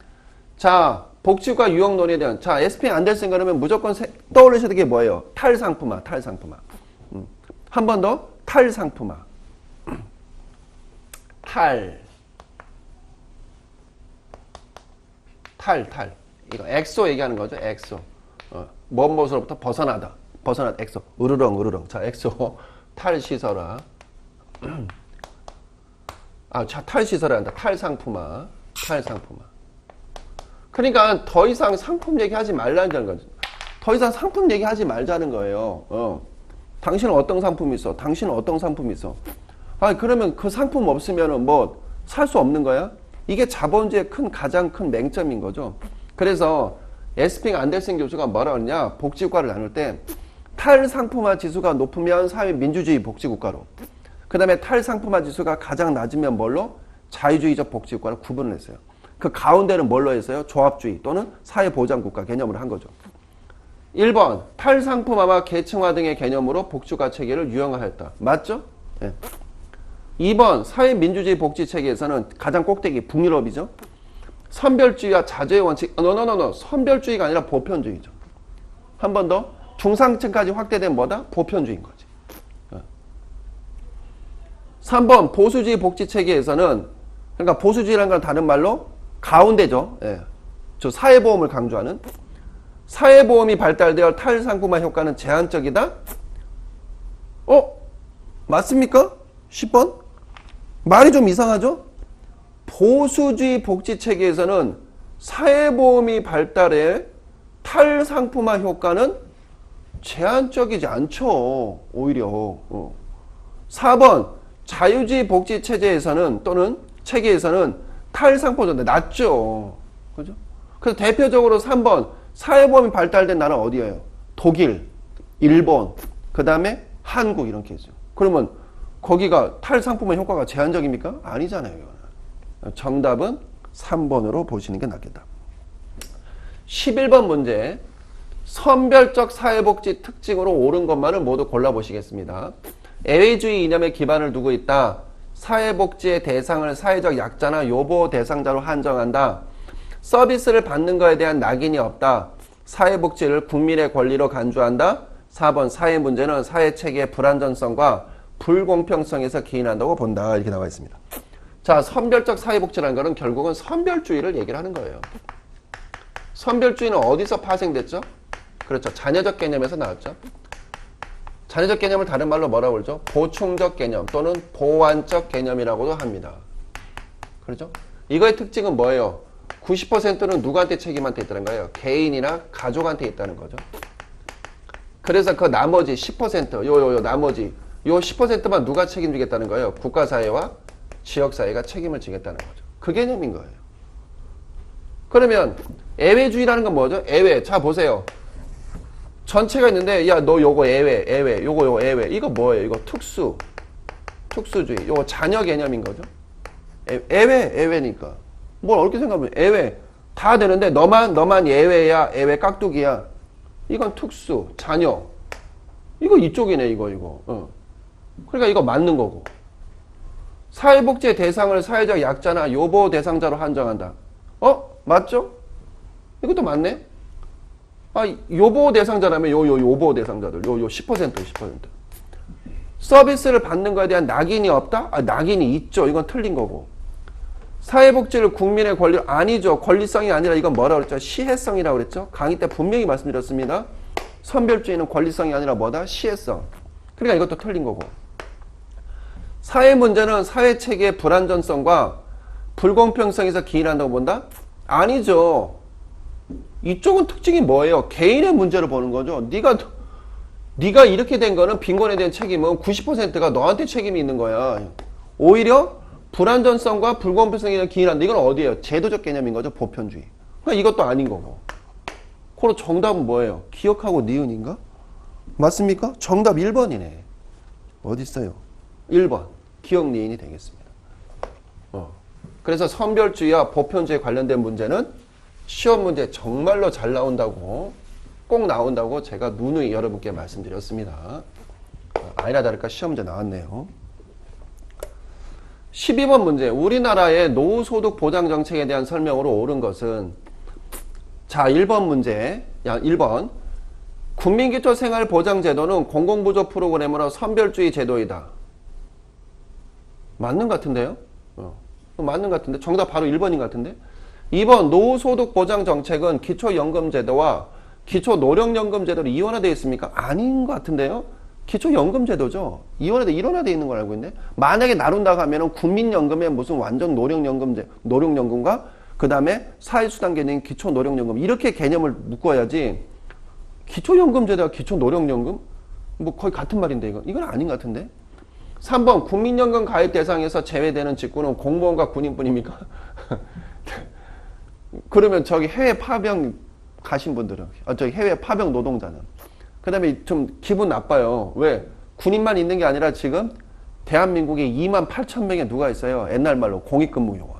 자, 복지국가 유형 논의에 대한. 자, 에스핑 앤델슨 그러면 무조건 떠올리셔야 될 게 뭐예요? 탈상품화. 한 번 더. 탈상품화. 이거 엑소 얘기하는 거죠. 엑소. 무엇으로부터 벗어나다. 엑소. 으르렁. 자, 엑소. 탈시설화. 탈시설화 한다. 탈상품화. 그러니까 더 이상 상품 얘기하지 말라는 거죠. 더 이상 상품 얘기하지 말자는 거예요. 당신은 어떤 상품이 있어? 당신은 어떤 상품이 있어? 그러면 그 상품 없으면은 뭐 살 수 없는 거야? 이게 자본주의의 가장 큰 맹점인 거죠. 그래서 에스핑 안델슨 교수가 뭐라 그러냐? 복지국가를 나눌 때 탈상품화 지수가 높으면 사회민주주의 복지국가로, 그 다음에 탈상품화 지수가 가장 낮으면 뭘로? 자유주의적 복지국가로 구분을 했어요. 그 가운데는 뭘로 했어요? 조합주의 또는 사회보장국가 개념으로 한 거죠. 1번 탈상품화와 계층화 등의 개념으로 복지국가 체계를 유형화했다. 맞죠? 네. 2번 사회민주주의 복지체계에서는 가장 꼭대기 북유럽이죠. 선별주의와 자주의 원칙. 선별주의가 아니라 보편주의죠. 한 번 더. 중상층까지 확대된 뭐다? 보편주의인 거지. 3번 보수주의 복지체계에서는, 그러니까 보수주의라는 건 다른 말로 가운데죠. 저 사회보험을 강조하는. 사회보험이 발달되어 탈상품화 효과는 제한적이다? 맞습니까? 10번? 말이 좀 이상하죠? 보수주의 복지체계에서는 사회보험이 발달해 탈상품화 효과는 제한적이지 않죠. 오히려. 4번 자유주의 복지체제에서는 또는 체계에서는 탈상품화가 낮죠. 그죠? 그래서 대표적으로 3번 사회보험이 발달된 나라 어디예요? 독일, 일본, 그 다음에 한국 이런 케이스죠. 그러면 거기가 탈상품화 효과가 제한적입니까? 아니잖아요. 이거는. 정답은 3번으로 보시는 게 낫겠다. 11번 문제. 선별적 사회복지 특징으로 옳은 것만을 모두 골라보시겠습니다. 애외주의 이념에 기반을 두고 있다. 사회복지의 대상을 사회적 약자나 요보 대상자로 한정한다. 서비스를 받는 것에 대한 낙인이 없다. 사회복지를 국민의 권리로 간주한다. 4번 사회 문제는 사회체계의 불안전성과 불공평성에서 기인한다고 본다. 이렇게 나와 있습니다. 자, 선별적 사회복지라는 것은 결국은 선별주의를 얘기를 하는 거예요. 선별주의는 어디서 파생됐죠? 그렇죠. 자녀적 개념에서 나왔죠. 자녀적 개념을 다른 말로 뭐라고 그러죠? 보충적 개념 또는 보완적 개념이라고도 합니다. 그렇죠? 이거의 특징은 뭐예요? 90%는 누구한테 책임한테 있다는 거예요? 개인이나 가족한테 있다는 거죠. 그래서 그 나머지 10%, 나머지 요 10%만 누가 책임지겠다는 거예요? 국가사회와 지역사회가 책임을 지겠다는 거죠. 그 개념인 거예요. 그러면 애외주의라는 건 뭐죠? 애외. 자, 보세요. 전체가 있는데, 야, 너 요거 애외, 요거 애외. 이거 뭐예요? 이거 특수주의. 요거 자녀 개념인 거죠. 애외니까. 뭘 어렵게 생각하면 애외. 다 되는데, 너만 예외야, 애외 깍두기야. 이건 특수, 자녀. 이거 이쪽이네, 이거. 그러니까 이거 맞는 거고. 사회복지의 대상을 사회적 약자나 요보 대상자로 한정한다. 맞죠? 이것도 맞네? 요보 대상자라면 요보 대상자들. 10%. 서비스를 받는 것에 대한 낙인이 없다? 낙인이 있죠. 이건 틀린 거고. 사회복지를 국민의 권리로, 아니죠. 권리성이 아니라 이건 뭐라고 그랬죠? 시혜성이라고 그랬죠? 강의 때 분명히 말씀드렸습니다. 선별주의는 권리성이 아니라 뭐다? 시혜성. 그러니까 이것도 틀린 거고. 사회 문제는 사회체계의 불안전성과 불공평성에서 기인한다고 본다? 아니죠. 이쪽은 특징이 뭐예요? 개인의 문제를 보는 거죠. 네가 이렇게 된 거는 빈곤에 대한 책임은 90%가 너한테 책임이 있는 거야. 오히려 불안전성과 불공평성에 기인한다. 이건 어디예요? 제도적 개념인 거죠. 보편주의. 그러니까 이것도 아닌 거고. 그럼 정답은 뭐예요? 기억하고 니은인가? 맞습니까? 정답 1번이네. 어디 있어요? 1번. 기억 니은이 되겠습니다. 그래서 선별주의와 보편주의에 관련된 문제는 시험 문제 정말로 잘 나온다고, 꼭 나온다고 제가 누누이 여러분께 말씀드렸습니다. 아니나 다를까 시험 문제 나왔네요. 12번 문제. 우리나라의 노후소득 보장 정책에 대한 설명으로 옳은 것은, 자, 1번 문제. 1번. 국민기초생활보장제도는 공공부조 프로그램으로 선별주의 제도이다. 맞는 것 같은데요? 맞는 것 같은데? 정답 바로 1번인 것 같은데? 2번. 노후소득 보장 정책은 기초연금제도와 기초노령연금제도로 이원화되어 있습니까? 아닌 것 같은데요? 기초연금제도죠. 일원화되어 있는 걸 알고 있는데, 만약에 나눈다고 하면은 국민연금에 무슨 완전 노령연금과 그 다음에 사회수당 개념인 기초노령연금, 이렇게 개념을 묶어야지. 기초연금제도와 기초노령연금? 뭐 거의 같은 말인데, 이건 아닌 것 같은데. 3번. 국민연금 가입 대상에서 제외되는 직군은 공무원과 군인뿐입니까? 그러면 저기 해외 파병 가신 분들은, 저기 해외 파병 노동자는, 그 다음에 좀 기분 나빠요. 왜? 군인만 있는 게 아니라 지금 대한민국에 28,000명의 누가 있어요? 옛날 말로 공익근무요원,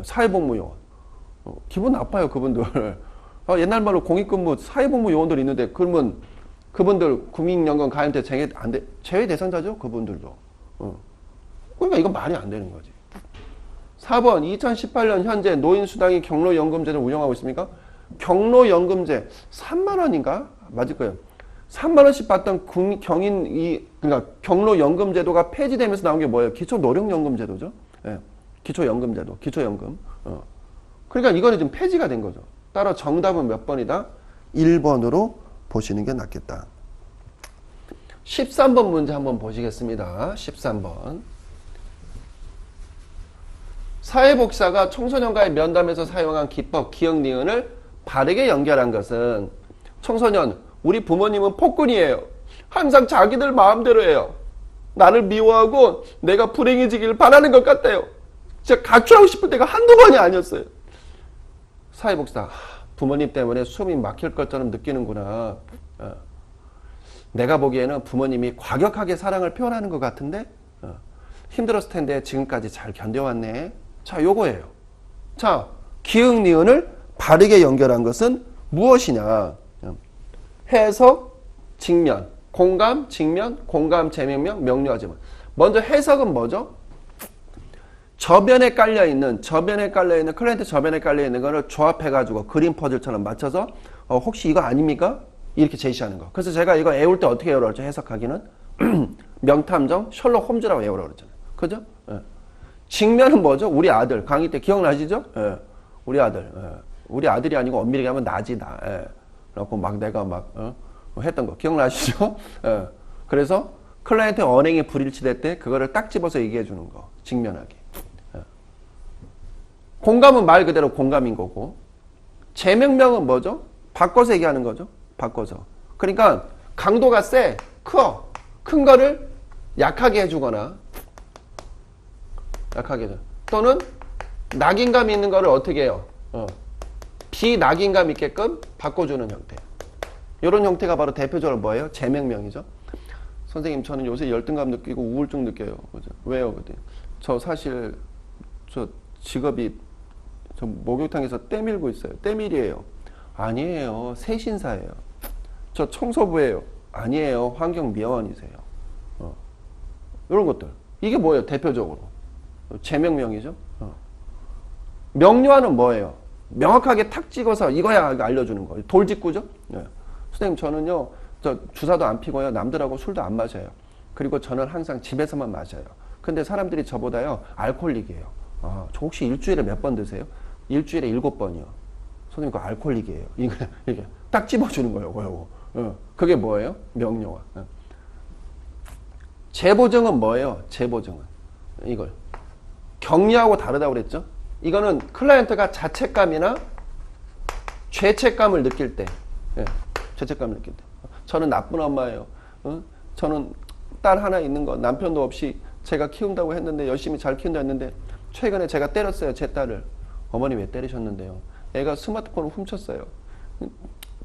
사회복무요원. 기분 나빠요, 그분들. 옛날 말로 공익근무, 사회복무요원들 있는데, 그러면 그분들 국민연금 가입대 제외 대상자죠? 그분들도. 그러니까 이건 말이 안 되는 거지. 4번. 2018년 현재 노인수당이 경로연금제를 운영하고 있습니까? 경로연금제 3만원인가? 맞을 거예요. 3만원씩 받던 그러니까 경로연금제도가 폐지되면서 나온 게 뭐예요? 기초노령연금제도죠. 예. 기초연금제도, 기초연금. 그러니까 이거는 지금 폐지가 된 거죠. 따라 정답은 몇 번이다? 1번으로 보시는 게 낫겠다. 13번 문제 한번 보시겠습니다. 13번. 사회복지사가 청소년과의 면담에서 사용한 기법, 기억, 니은을 바르게 연결한 것은, 청소년, 우리 부모님은 폭군이에요. 항상 자기들 마음대로 해요. 나를 미워하고 내가 불행해지길 바라는 것 같아요. 진짜 가출하고 싶을 때가 한두 번이 아니었어요. 사회복지사, 부모님 때문에 숨이 막힐 것처럼 느끼는구나. 내가 보기에는 부모님이 과격하게 사랑을 표현하는 것 같은데, 힘들었을 텐데 지금까지 잘 견뎌왔네. 자, 요거예요. 자, 기역, 니은을 바르게 연결한 것은 무엇이냐? 해석, 직면, 공감, 직면, 공감, 제명명, 명료하지만. 먼저 해석은 뭐죠? 저변에 깔려있는 클라이언트 저변에 깔려있는 거를 조합해가지고 그림 퍼즐처럼 맞춰서 혹시 이거 아닙니까? 이렇게 제시하는 거. 그래서 제가 이거 외울 때 어떻게 외우라고 그랬죠? 해석하기는 명탐정 셜록 홈즈라고 외우라고 그랬잖아요. 그죠? 예. 직면은 뭐죠? 우리 아들 강의 때 기억나시죠? 예. 우리 아들. 예. 우리 아들이 아니고 엄밀히 하면 나지 나. 예. 그래갖고 막 내가 막 했던 거 기억나시죠? 예. 그래서 클라이언트 언행이 불일치될 때 그거를 딱 집어서 얘기해 주는 거. 직면하기. 예. 공감은 말 그대로 공감인 거고, 제명명은 뭐죠? 바꿔서 얘기하는 거죠. 바꿔서. 그러니까 강도가 세, 커. 큰 거를 약하게 해주거나, 약하게 해줘. 또는 낙인감 있는 거를 어떻게 해요? 비낙인감 있게끔 바꿔주는 형태. 이런 형태가 바로 대표적으로 뭐예요? 제명명이죠. 선생님, 저는 요새 열등감 느끼고 우울증 느껴요. 그죠? 왜요? 저 사실 저 직업이 저 목욕탕에서 때밀고 있어요. 때밀이에요. 아니에요. 세신사예요. 저 청소부예요. 아니에요. 환경미화원이세요. 이런 것들. 이게 뭐예요? 대표적으로. 제명명이죠. 명료화는 뭐예요? 명확하게 탁 찍어서 이거야 알려주는 거예요. 돌직구죠. 네. 선생님, 저는요, 저 주사도 안 피고요, 남들하고 술도 안 마셔요. 그리고 저는 항상 집에서만 마셔요. 근데 사람들이 저보다요, 알코올릭이에요. 아, 저 혹시 일주일에 몇 번 드세요? 일주일에 7번이요. 선생님, 그거 알코올릭이에요. 이게 딱 집어주는 거예요, 그거. 그게 뭐예요? 명료화. 재보정은 뭐예요? 재보정은 이걸 격려하고 다르다고 그랬죠? 이거는 클라이언트가 자책감이나 죄책감을 느낄 때, 죄책감을 느낄 때, 저는 나쁜 엄마예요. 저는 딸 하나 있는 거 남편도 없이 제가 키운다고 했는데 열심히 잘 키운다 했는데 최근에 제가 때렸어요. 제 딸을. 어머니 왜 때리셨는데요? 애가 스마트폰을 훔쳤어요.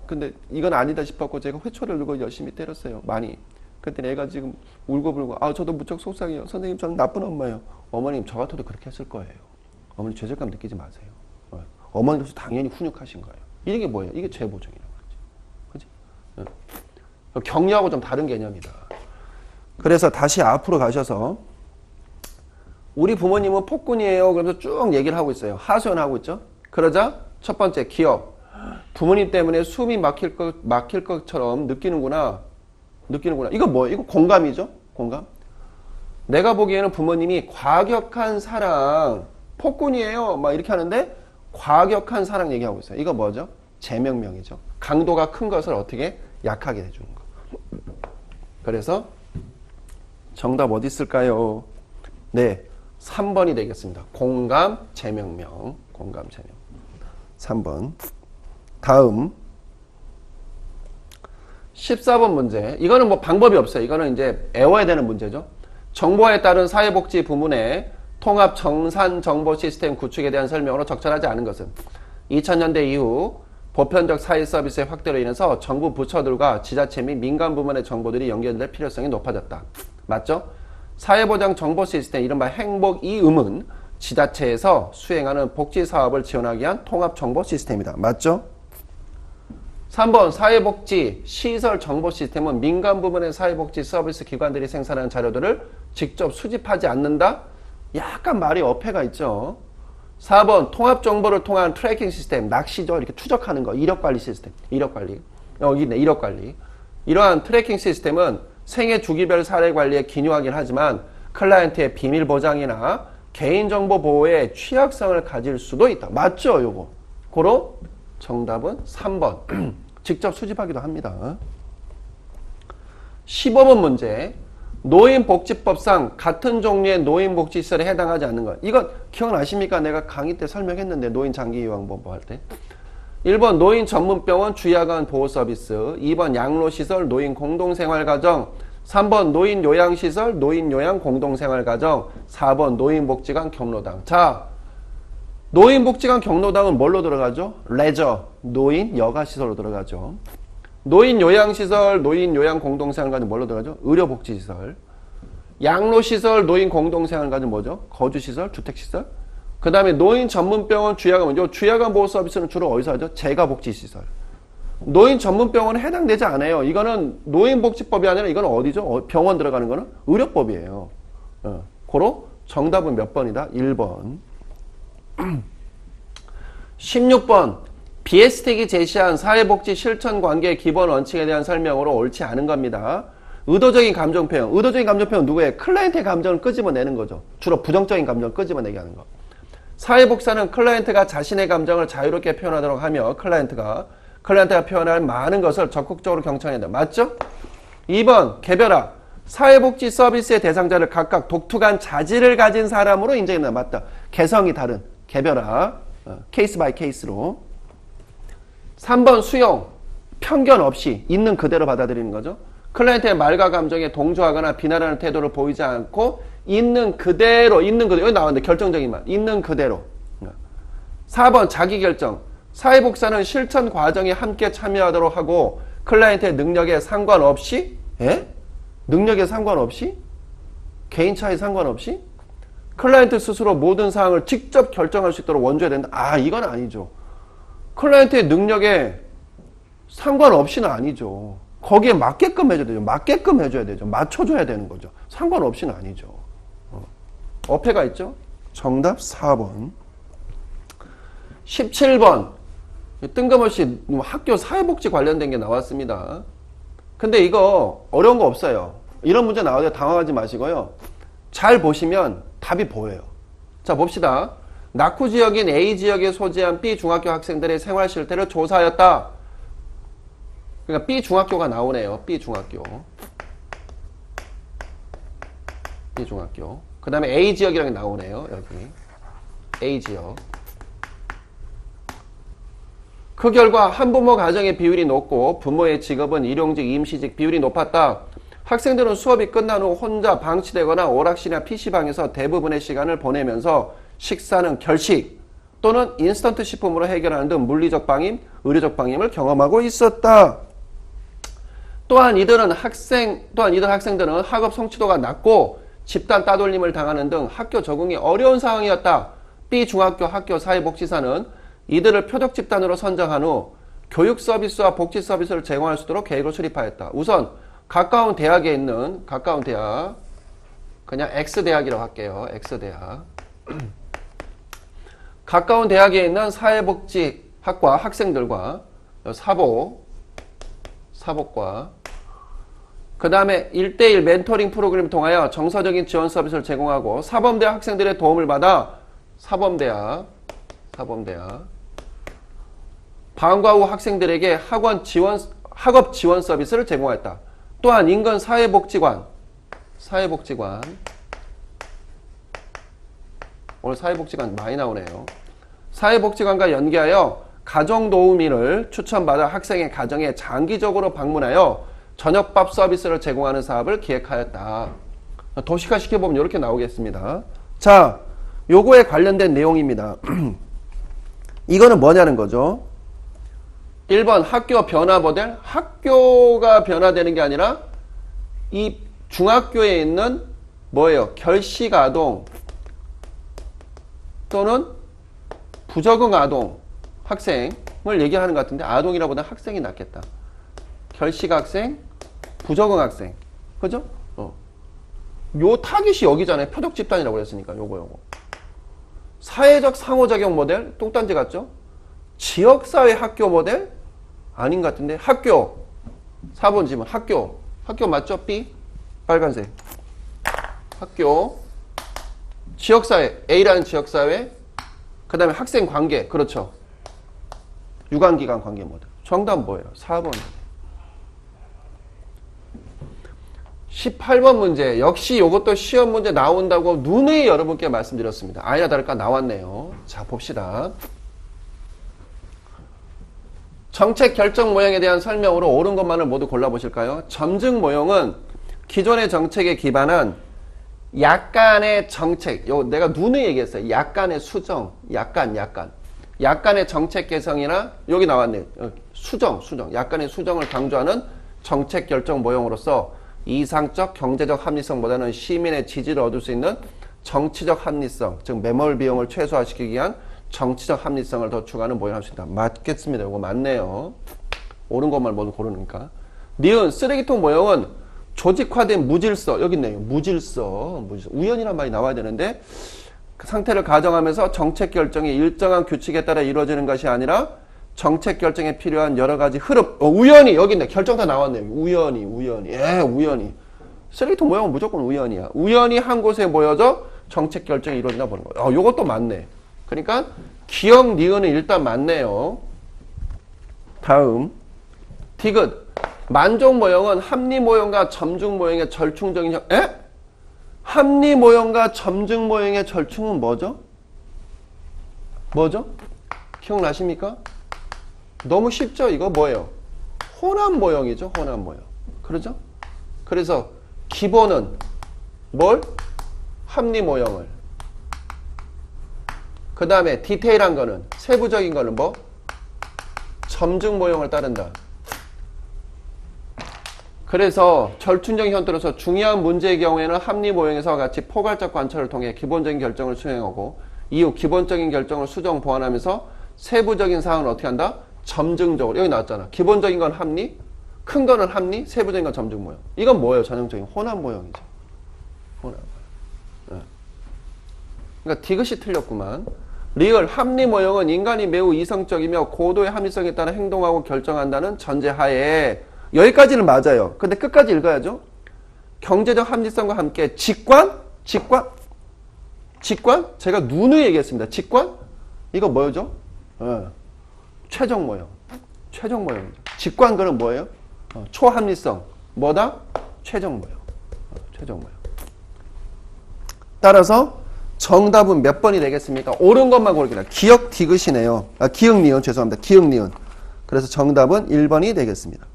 근데 이건 아니다 싶었고 제가 회초를 들고 열심히 때렸어요. 많이. 그랬더니 애가 지금 울고불고, 아, 저도 무척 속상해요. 선생님, 저는 나쁜 엄마예요. 어머님, 저 같아도 그렇게 했을 거예요. 어머니 죄책감 느끼지 마세요. 어머니로서 당연히 훈육하신 거예요. 이게 뭐예요? 이게 재보정이라고 그러지. 그지? 격려하고 좀 다른 개념이다. 그래서 다시 앞으로 가셔서 우리 부모님은 폭군이에요. 그러면서 쭉 얘기를 하고 있어요. 하소연하고 있죠. 그러자 첫 번째 기억. 부모님 때문에 숨이 막힐 것처럼 느끼는구나. 이거 뭐예요? 이거 공감이죠? 공감. 내가 보기에는 부모님이 과격한 사랑, 폭군이에요. 막 이렇게 하는데 과격한 사랑 얘기하고 있어요. 이거 뭐죠? 제명명이죠. 강도가 큰 것을 어떻게 약하게 해주는 거. 그래서 정답 어디 있을까요? 네, 3번이 되겠습니다. 공감, 제명명. 공감, 제명. 3번. 다음 14번 문제. 이거는 뭐 방법이 없어요. 이거는 이제 외워야 되는 문제죠. 정보에 따른 사회복지 부문의 통합 정산 정보 시스템 구축에 대한 설명으로 적절하지 않은 것은 2000년대 이후 보편적 사회 서비스의 확대로 인해서 정부 부처들과 지자체 및 민간 부문의 정보들이 연결될 필요성이 높아졌다. 맞죠? 사회보장 정보 시스템, 이른바 행복이음은 지자체에서 수행하는 복지 사업을 지원하기 위한 통합 정보 시스템이다. 맞죠? 3번 사회복지 시설 정보 시스템은 민간 부문의 사회복지 서비스 기관들이 생산하는 자료들을 직접 수집하지 않는다? 약간 말이 어폐가 있죠. 4번 통합 정보를 통한 트래킹 시스템, 낚시죠. 이렇게 추적하는 거, 이력관리 시스템, 이력관리. 여기 있네, 이력관리. 이러한 트래킹 시스템은 생애 주기별 사례 관리에 기여하긴 하지만 클라이언트의 비밀 보장이나 개인정보 보호에 취약성을 가질 수도 있다. 맞죠, 요거? 고로 정답은 3번. 직접 수집하기도 합니다. 15번 문제. 노인복지법상 같은 종류의 노인복지시설에 해당하지 않는 것. 이거 기억나십니까? 내가 강의 때 설명했는데 노인장기요양보호 할 때. 1번 노인 전문병원 주야간 보호서비스, 2번 양로시설 노인 공동생활가정, 3번 노인 요양시설 노인 요양 공동생활가정, 4번 노인복지관 경로당. 자, 노인복지관 경로당은 뭘로 들어가죠? 레저, 노인 여가시설로 들어가죠. 노인 요양시설, 노인 요양 공동생활가정 뭘로 들어가죠? 의료복지시설. 양로시설, 노인 공동생활가정 뭐죠? 거주시설, 주택시설. 그 다음에 노인 전문병원 주야간, 요 주야간 보호 서비스는 주로 어디서 하죠? 재가복지시설. 노인 전문병원은 해당되지 않아요. 이거는 노인복지법이 아니라 이건 어디죠? 병원 들어가는 거는 의료법이에요. 고로 정답은 몇 번이다? 1번. 16번. BS택이 제시한 사회복지 실천 관계의 기본 원칙에 대한 설명으로 옳지 않은 겁니다. 의도적인 감정 표현. 의도적인 감정 표현은 누구예요? 클라이언트의 감정을 끄집어내는 거죠. 주로 부정적인 감정을 끄집어내게 하는 거. 사회복사는 클라이언트가 자신의 감정을 자유롭게 표현하도록 하며 클라이언트가 표현할 많은 것을 적극적으로 경청해야 된다. 맞죠? 2번 개별화. 사회복지 서비스의 대상자를 각각 독특한 자질을 가진 사람으로 인정한다. 맞다. 개성이 다른 개별화. 케이스 바이 케이스로. 3번 수용. 편견 없이 있는 그대로 받아들이는 거죠. 클라이언트의 말과 감정에 동조하거나 비난하는 태도를 보이지 않고 있는 그대로 여기 나왔는데 결정적인 말 있는 그대로. 4번 자기결정. 사회복사는 실천 과정에 함께 참여하도록 하고 클라이언트의 능력에 상관없이 능력에 상관없이 개인차에 상관없이 클라이언트 스스로 모든 사항을 직접 결정할 수 있도록 원조해야 된다. 이건 아니죠. 클라이언트의 능력에 상관없이는 아니죠. 거기에 맞게끔 해줘야 되죠. 맞게끔 해줘야 되죠. 맞춰줘야 되는 거죠. 상관없이는 아니죠. 어폐가 있죠? 정답 4번. 17번. 뜬금없이 학교 사회복지 관련된 게 나왔습니다. 근데 이거 어려운 거 없어요. 이런 문제 나와도 당황하지 마시고요. 잘 보시면 답이 보여요. 자, 봅시다. 낙후 지역인 A 지역에 소재한 B 중학교 학생들의 생활 실태를 조사하였다. 그러니까 B 중학교가 나오네요. B 중학교. 그 다음에 A 지역이라는 게 나오네요. 여기. A 지역. 그 결과 한부모 가정의 비율이 높고 부모의 직업은 일용직, 임시직 비율이 높았다. 학생들은 수업이 끝난 후 혼자 방치되거나 오락실이나 PC방에서 대부분의 시간을 보내면서 식사는 결식 또는 인스턴트 식품으로 해결하는 등 물리적 방임, 의료적 방임을 경험하고 있었다. 또한 이들 학생들은 학업 성취도가 낮고 집단 따돌림을 당하는 등 학교 적응이 어려운 상황이었다. B 중학교 학교 사회복지사는 이들을 표적 집단으로 선정한 후 교육 서비스와 복지 서비스를 제공할 수 있도록 계획을 수립하였다. 우선 가까운 대학 그냥 X대학이라고 할게요. X대학. 가까운 대학에 있는 사회복지학과 학생들과 사복과 그 다음에 1대1 멘토링 프로그램을 통하여 정서적인 지원 서비스를 제공하고 사범대학 학생들의 도움을 받아 사범대학 방과 후 학생들에게 학업 지원 서비스를 제공하였다. 또한 인근 사회복지관 오늘 사회복지관 많이 나오네요. 사회복지관과 연계하여 가정도우미를 추천받아 학생의 가정에 장기적으로 방문하여 저녁밥 서비스를 제공하는 사업을 기획하였다. 도식화 시켜보면 이렇게 나오겠습니다. 자, 요거에 관련된 내용입니다. 이거는 뭐냐는 거죠. 1번 학교 변화 모델. 학교가 변화되는 게 아니라 이 중학교에 있는 뭐예요? 결식 아동 또는 부적응 아동 학생을 얘기하는 것 같은데 아동이라보다 학생이 낫겠다. 결식 학생, 부적응 학생. 그죠? 요 타깃이 여기잖아요. 표적 집단이라고 그랬으니까 요거. 사회적 상호작용 모델 똥딴지 같죠? 지역사회 학교 모델 아닌 것 같은데 학교 4번 지문 학교 맞죠? B 빨간색 학교 지역사회 A라는 지역사회 그 다음에 학생 관계 그렇죠. 유관기관 관계 모델. 정답은 뭐예요? 4번. 18번 문제. 역시 이것도 시험 문제 나온다고 누누이 여러분께 말씀드렸습니다. 아니나 다를까 나왔네요. 자, 봅시다. 정책 결정 모형에 대한 설명으로 옳은 것만을 모두 골라보실까요? 점증 모형은 기존의 정책에 기반한 약간의 정책, 요 내가 누누이 얘기했어요. 약간의 수정, 약간의 정책 개성이나 여기 나왔네요. 수정, 약간의 수정을 강조하는 정책 결정 모형으로서 이상적 경제적 합리성보다는 시민의 지지를 얻을 수 있는 정치적 합리성, 즉 매몰 비용을 최소화시키기 위한 정치적 합리성을 더 추가하는 모형을 할 수 있다. 맞겠습니다. 이거 맞네요. 옳은 것만 모두 고르니까. 니은 쓰레기통 모형은 조직화된 무질서, 여기 있네요. 무질서. 우연이란 말이 나와야 되는데 그 상태를 가정하면서 정책 결정이 일정한 규칙에 따라 이루어지는 것이 아니라 정책 결정에 필요한 여러 가지 흐름. 우연히 여기 있네. 결정 다 나왔네요. 우연히. 예, 우연히. 쓰레기통 모형은 무조건 우연이야. 우연히 한 곳에 모여져 정책 결정이 이루어지나 보는 거예요. 요것도 맞네. 그러니까 기억 니은은 일단 맞네요. 다음 디귿. 만족 모형은 합리 모형과 점중 모형의 절충적인 합리 모형과 점중 모형의 절충은 뭐죠? 기억나십니까? 너무 쉽죠? 이거 뭐예요? 혼합 모형이죠. 혼합 모형. 그러죠? 그래서 기본은 뭘? 합리 모형을. 그 다음에 디테일한 거는, 세부적인 거는 뭐? 점중 모형을 따른다. 그래서 절충적인 형태로서 중요한 문제의 경우에는 합리 모형에서와 같이 포괄적 관찰을 통해 기본적인 결정을 수행하고 이후 기본적인 결정을 수정 보완하면서 세부적인 사항을 어떻게 한다? 점증적으로. 여기 나왔잖아. 기본적인 건 합리, 큰 거는 합리, 세부적인 건 점증 모형. 이건 뭐예요? 전형적인 혼합 모형이죠. 혼합. 그러니까 디귿이 틀렸구만. 리을 합리 모형은 인간이 매우 이성적이며 고도의 합리성에 따라 행동하고 결정한다는 전제하에 여기까지는 맞아요. 근데 끝까지 읽어야죠. 경제적 합리성과 함께 직관? 제가 누누이 얘기했습니다. 직관? 이거 뭐죠? 최종 모형. 최종 모형이죠. 직관 그는 뭐예요? 초합리성. 뭐다? 최종 모형. 최종 모형. 따라서 정답은 몇 번이 되겠습니까? 옳은 것만 고르기다. 기억 디귿이네요. 기억 니은 죄송합니다. 기억 니은. 그래서 정답은 1번이 되겠습니다.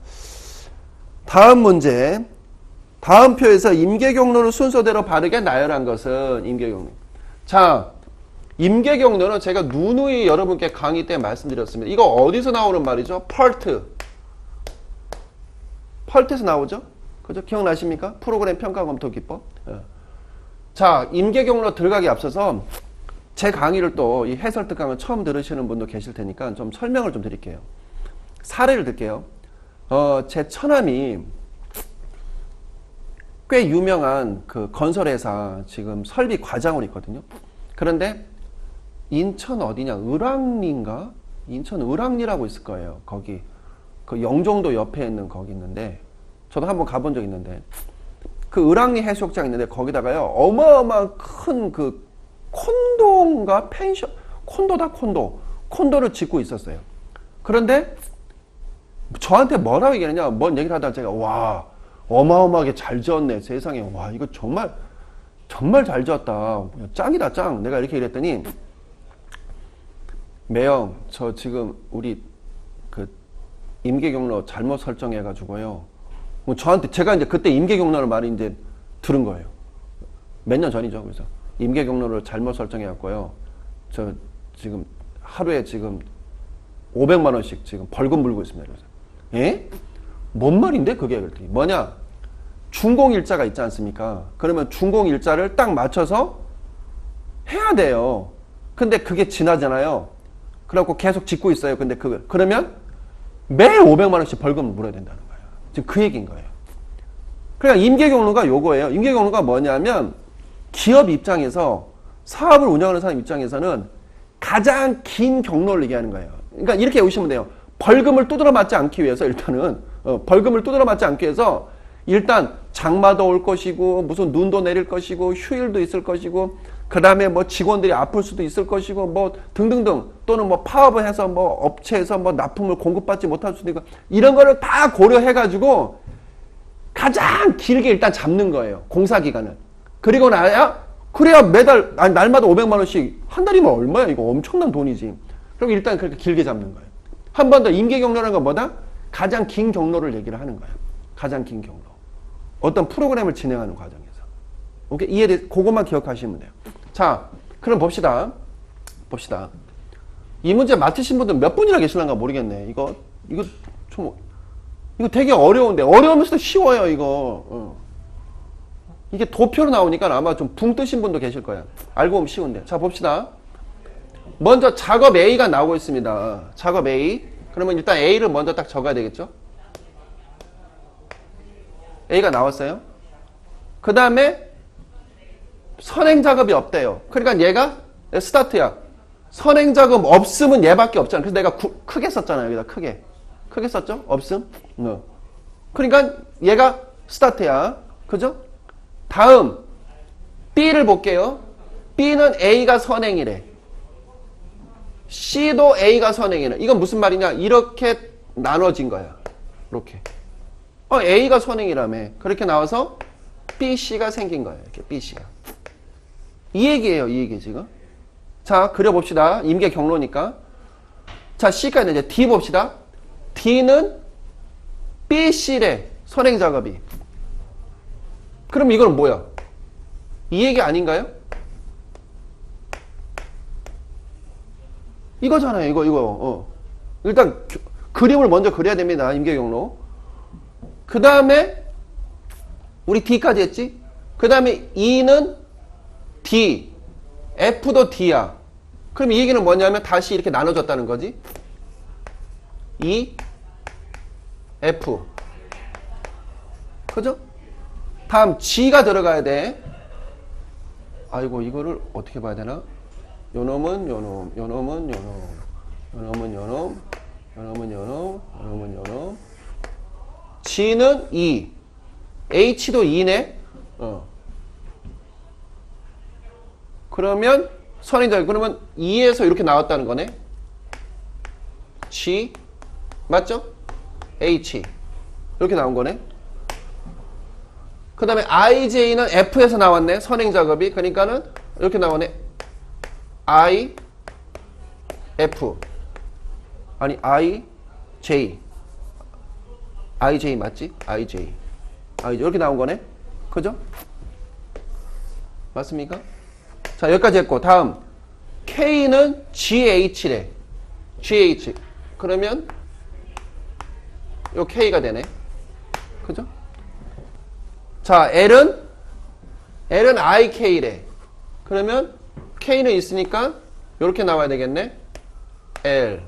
다음 문제. 다음 표에서 임계경로를 순서대로 바르게 나열한 것은 임계경로. 자, 임계경로는 제가 누누이 여러분께 강의 때 말씀드렸습니다. 이거 어디서 나오는 말이죠? 펄트에서 나오죠? 그죠? 기억나십니까? 프로그램 평가 검토 기법. 자, 임계경로 들어가기 앞서서 제 강의를 또 이 해설 특강을 처음 들으시는 분도 계실 테니까 좀 설명을 좀 드릴게요. 사례를 들게요. 제 처남이 꽤 유명한 그 건설회사 지금 설비 과장으로 있거든요. 그런데 인천 어디냐? 을왕리인가? 인천 을왕리라고 있을 거예요. 거기. 그 영종도 옆에 있는 거기 있는데 저도 한번 가본 적 있는데 그 을왕리 해수욕장 있는데 거기다가요 어마어마한 큰 그 콘도인가 펜션 콘도를 짓고 있었어요. 그런데 저한테 뭐라고 얘기하냐 뭔 얘기를 하다가 제가 와 어마어마하게 잘 지었네 세상에 와 이거 정말 잘 지었다 짱이다 짱 내가 이렇게 얘기했더니 매형 저 지금 우리 그 임계경로 잘못 설정해 가지고요 뭐 저한테 제가 이제 그때 임계경로를 많이 이제 들은 거예요. 몇 년 전이죠. 그래서 임계경로를 잘못 설정해 갖고요. 저 지금 하루에 지금 500만 원씩 지금 벌금 물고 있습니다. 그래서 예? 뭔 말인데 그게 그랬더니 뭐냐? 준공일자가 있지 않습니까? 그러면 준공일자를 딱 맞춰서 해야 돼요. 근데 그게 지나잖아요. 그래갖고 계속 짓고 있어요. 근데 그러면 매일 500만 원씩 벌금을 물어야 된다는 거예요. 지금 그 얘기인 거예요. 그러니까 임계경로가 요거예요. 임계경로가 뭐냐면 기업 입장에서 사업을 운영하는 사람 입장에서는 가장 긴 경로를 얘기하는 거예요. 그러니까 이렇게 보시면 돼요. 벌금을 두드러 맞지 않기 위해서 일단은 벌금을 두드러 맞지 않기 위해서 일단 장마도 올 것이고 무슨 눈도 내릴 것이고 휴일도 있을 것이고 그 다음에 뭐 직원들이 아플 수도 있을 것이고 뭐 등등등 또는 뭐 파업을 해서 뭐 업체에서 뭐 납품을 공급받지 못할 수도 있고 이런 거를 다 고려해 가지고 가장 길게 일단 잡는 거예요. 공사 기간을. 그리고 그래야 매달 날마다 500만 원씩 한 달이면 얼마야 이거 엄청난 돈이지. 그리고 일단 그렇게 길게 잡는 거예요. 한 번 더 임계경로라는 건 뭐다? 가장 긴 경로를 얘기를 하는 거예요. 가장 긴 경로. 어떤 프로그램을 진행하는 과정에서. 오케이? 이해돼? 그것만 기억하시면 돼요. 자, 그럼 봅시다. 이 문제 맞히신 분들 몇 분이나 계실란가 모르겠네. 이거 되게 어려운데. 어려우면서도 쉬워요, 이거. 이게 도표로 나오니까 아마 좀 붕 뜨신 분도 계실 거예요. 알고 보면 쉬운데. 자, 봅시다. 먼저 작업 A가 나오고 있습니다. 작업 A. 그러면 일단 A를 먼저 딱 적어야 되겠죠? A가 나왔어요. 그 다음에 선행 작업이 없대요. 그러니까 얘가 스타트야. 선행 작업 없으면 얘밖에 없잖아. 그래서 내가 크게 썼잖아요. 여기다 크게. 크게 썼죠? 없음. 그러니까 얘가 스타트야. 그죠? 다음 B를 볼게요. B는 A가 선행이래. C도 A가 선행이래. 이건 무슨 말이냐? 이렇게 나눠진 거야. 이렇게. A가 선행이라며. 그렇게 나와서 B, C가 생긴 거예요. 이렇게 B, C가. 이 얘기예요. 이 얘기 지금. 자, 그려봅시다. 임계 경로니까. 자, C까지 이제 D 봅시다. D는 B, C래. 선행 작업이. 그럼 이건 뭐야? 이 얘기 아닌가요? 이거잖아요. 이거. 일단 그림을 먼저 그려야 됩니다. 임계 경로. 그 다음에 우리 D까지 했지? 그 다음에 E는 D, F도 D야. 그럼 이 얘기는 뭐냐면 다시 이렇게 나눠졌다는 거지. E, F. 그죠? 다음 G가 들어가야 돼. 아이고, 이거를 어떻게 봐야 되나? 요놈은 요놈, 요놈은 요놈, 요놈은 요놈, 요놈은 요놈, 요놈은 요놈. G는 E, H도 E네. 그러면 선행작용. 그러면 E에서 이렇게 나왔다는 거네. G 맞죠? H 이렇게 나온 거네. 그 다음에 IJ는 F에서 나왔네. 선행작업이. 그러니까는 이렇게 나오네. I F 아니 IJ IJ 맞지? IJ 이렇게 나온 거네. 그죠? 맞습니까? 자, 여기까지 했고 다음 K는 GH래. GH 그러면 요 K가 되네. 그죠? 자, L은 IK래. 그러면 K는 있으니까 요렇게 나와야 되겠네. L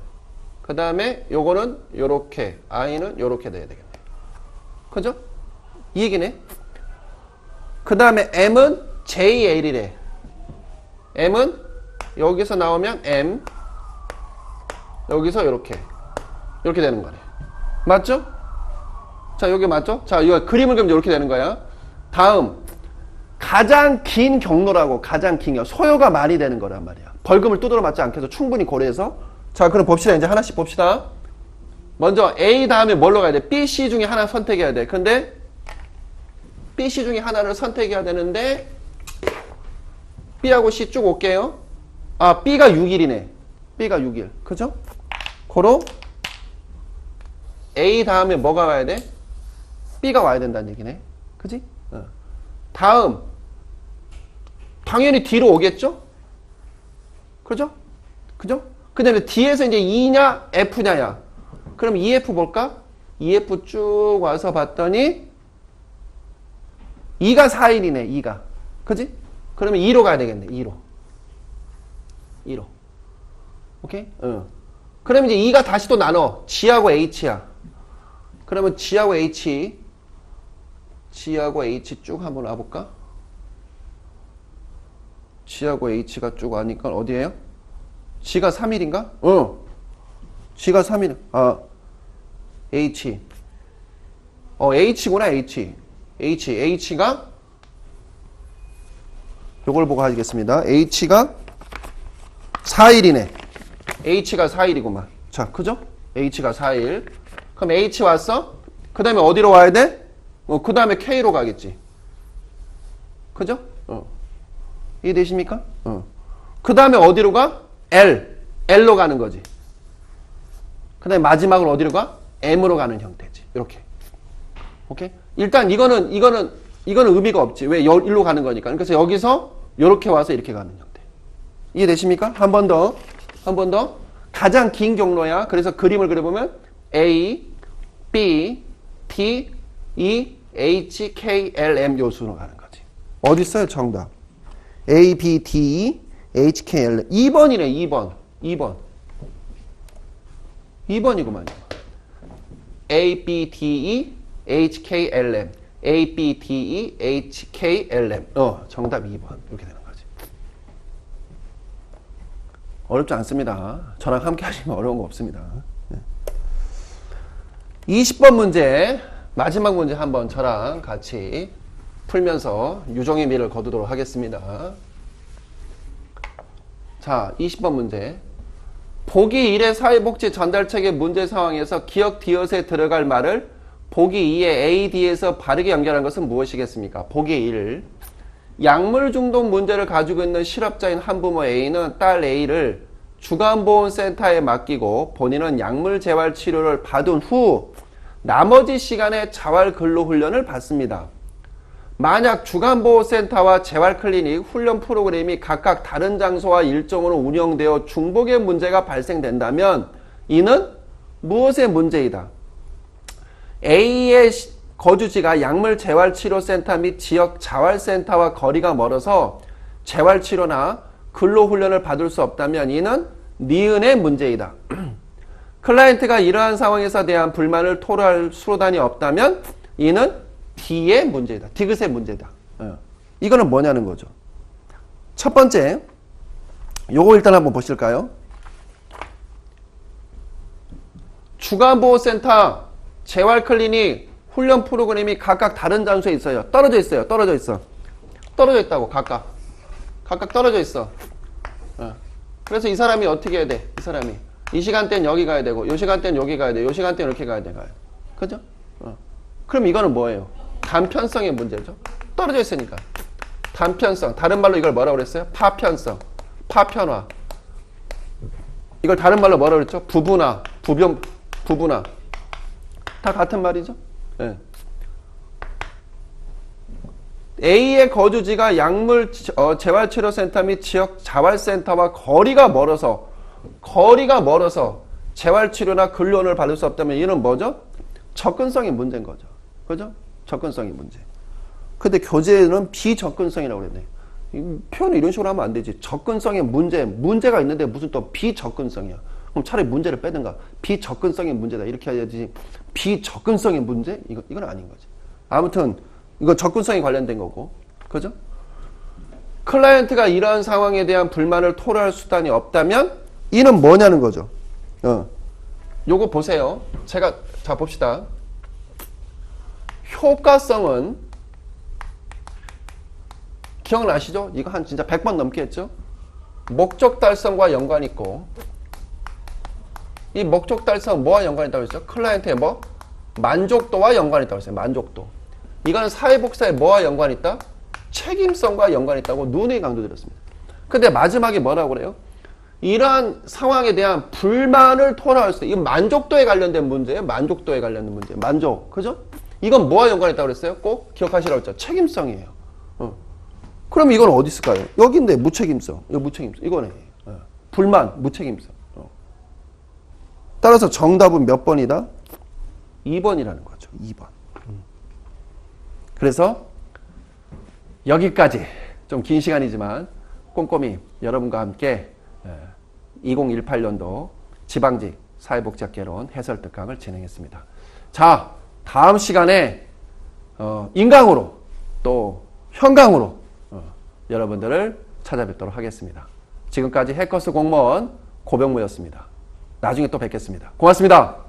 그 다음에 요거는 요렇게 I는 요렇게 돼야 되겠네. 그죠? 이 얘기네. 그 다음에 M은 JL이래. M은 여기서 나오면 M 여기서 요렇게 되는 거네. 맞죠? 자, 여기 맞죠? 자, 이거 그림을 그리면 이렇게 되는 거야. 다음 가장 긴 경로라고. 가장 긴 경로. 소요가 많이 되는 거란 말이야. 벌금을 두드러 맞지 않게 해서 충분히 고려해서. 자, 그럼 봅시다. 이제 하나씩 봅시다. 먼저 A 다음에 뭘로 가야 돼? B, C 중에 하나 선택해야 돼. 근데 B, C 중에 하나를 선택해야 되는데 B하고 C 쭉 올게요. 아, B가 6일이네. B가 6일. 그죠? 고로 A 다음에 뭐가 와야 돼? B가 와야 된다는 얘기네. 그지? 다음 당연히 D로 오겠죠? 그죠? 그죠? 그 다음에 D에서 이제 E냐 F냐야. 그럼 EF 볼까? EF 쭉 와서 봤더니 E가 4일이네. E가. 그지? 그러면 2로 가야 되겠네. 2로. 오케이? 그러면 이제 E가 다시 또 나눠. G하고 H야. 그러면 G하고 H 쭉 한번 와볼까? G하고 H가 쭉 와니까 어디에요? G가 3일인가? G가 3일. 아, H. H구나, H. H가 요걸 보고 하겠습니다. H가 4일이네. H가 4일이구만. 자, 그죠? H가 4일. 그럼 H 왔어? 그 다음에 어디로 와야 돼? 그 다음에 K로 가겠지. 그죠? 이해되십니까? 그 다음에 어디로 가? L로 가는 거지. 그 다음에 마지막으로 어디로 가? M으로 가는 형태지. 이렇게. 오케이? 일단 이거는 의미가 없지. 왜? 일로 가는 거니까. 그래서 여기서 이렇게 와서 이렇게 가는 형태. 이해되십니까? 한 번 더. 가장 긴 경로야. 그래서 그림을 그려보면 A, B, T, E, H, K, L, M 요 순으로 가는 거지. 어디 있어요? 정답. A, B, D, H, K, L. 2번이네, 2번. 2번. 2번이구만요. A, B, D, E, H, K, L, M. A, B, D, E, H, K, L, M. 정답 2번. 이렇게 되는 거지. 어렵지 않습니다. 저랑 함께 하시면 어려운 거 없습니다. 20번 문제, 마지막 문제 한번 저랑 같이 풀면서 유종의 미를 거두도록 하겠습니다. 자, 20번 문제. 보기 1의 사회복지 전달책의 문제 상황에서 기억 디귿에 들어갈 말을 보기 2의 A, D에서 바르게 연결한 것은 무엇이겠습니까? 보기 1. 약물 중독 문제를 가지고 있는 실업자인 한부모 A는 딸 A를 주간보험센터에 맡기고 본인은 약물 재활 치료를 받은 후 나머지 시간에 자활근로훈련을 받습니다. 만약 주간보호센터와 재활클리닉 훈련 프로그램이 각각 다른 장소와 일정으로 운영되어 중복의 문제가 발생된다면 이는 무엇의 문제이다? A의 거주지가 약물 재활치료센터 및 지역 자활센터와 거리가 멀어서 재활치료나 근로훈련을 받을 수 없다면 이는 니은의 문제이다. 클라이언트가 이러한 상황에서 대한 불만을 토로할 수로단이 없다면 이는 D의 문제이다. 디귿의 문제다. 이거는 뭐냐는 거죠. 첫 번째, 요거 일단 한번 보실까요? 주간보호센터, 재활클리닉, 훈련 프로그램이 각각 다른 장소에 있어요. 떨어져 있어요. 떨어져 있어. 떨어져 있다고, 각각. 각각 떨어져 있어. 그래서 이 사람이 어떻게 해야 돼? 이 사람이. 이 시간대는 여기 가야 되고, 요 시간대는 여기 가야 돼. 요 시간대는 이렇게 가야 돼. 그죠? 그럼 이거는 뭐예요? 단편성의 문제죠. 떨어져 있으니까. 단편성. 다른 말로 이걸 뭐라고 그랬어요? 파편성. 파편화. 이걸 다른 말로 뭐라고 그랬죠? 부분화. 부분화. 다 같은 말이죠. 네. A의 거주지가 약물 재활치료센터 및 지역 자활센터와 거리가 멀어서 재활치료나 근로를 받을 수 없다면 이는 뭐죠? 접근성의 문제인 거죠. 그죠? 접근성의 문제. 근데 교재는 비접근성이라고 그랬네. 표현을 이런 식으로 하면 안 되지. 접근성의 문제가 있는데 무슨 또 비접근성이야. 그럼 차라리 문제를 빼든가. 비접근성의 문제다. 이렇게 해야지. 비접근성의 문제? 이건 아닌 거지. 아무튼 이거 접근성에 관련된 거고. 그죠? 클라이언트가 이러한 상황에 대한 불만을 토로할 수단이 없다면 이는 뭐냐는 거죠. 요거 보세요. 자 봅시다. 효과성은 기억나시죠? 이거 한 진짜 100번 넘게 했죠? 목적 달성과 연관이 있고 이 목적 달성 뭐와 연관이 있다고 했죠? 클라이언트의 뭐? 만족도와 연관이 있다고 했어요. 만족도. 이거는 사회복사에 뭐와 연관이 있다? 책임성과 연관이 있다고 누누이 강조드렸습니다. 근데 마지막에 뭐라고 그래요? 이러한 상황에 대한 불만을 토로할 수 있다. 이건 만족도에 관련된 문제예요. 만족도에 관련된 문제. 만족. 그죠? 이건 뭐와 연관이 있다고 그랬어요? 꼭 기억하시라고 했죠. 책임성이에요. 그럼 이건 어디 있을까요? 여기인데 무책임성. 이거 무책임성. 이거네. 불만, 무책임성. 따라서 정답은 몇 번이다? 2번이라는 거죠. 2번. 그래서 여기까지 좀 긴 시간이지만 꼼꼼히 여러분과 함께 2018년도 지방직 사회복지학개론 해설 특강을 진행했습니다. 자, 다음 시간에 인강으로 또 현강으로 여러분들을 찾아뵙도록 하겠습니다. 지금까지 해커스 공무원 고병무였습니다. 나중에 또 뵙겠습니다. 고맙습니다.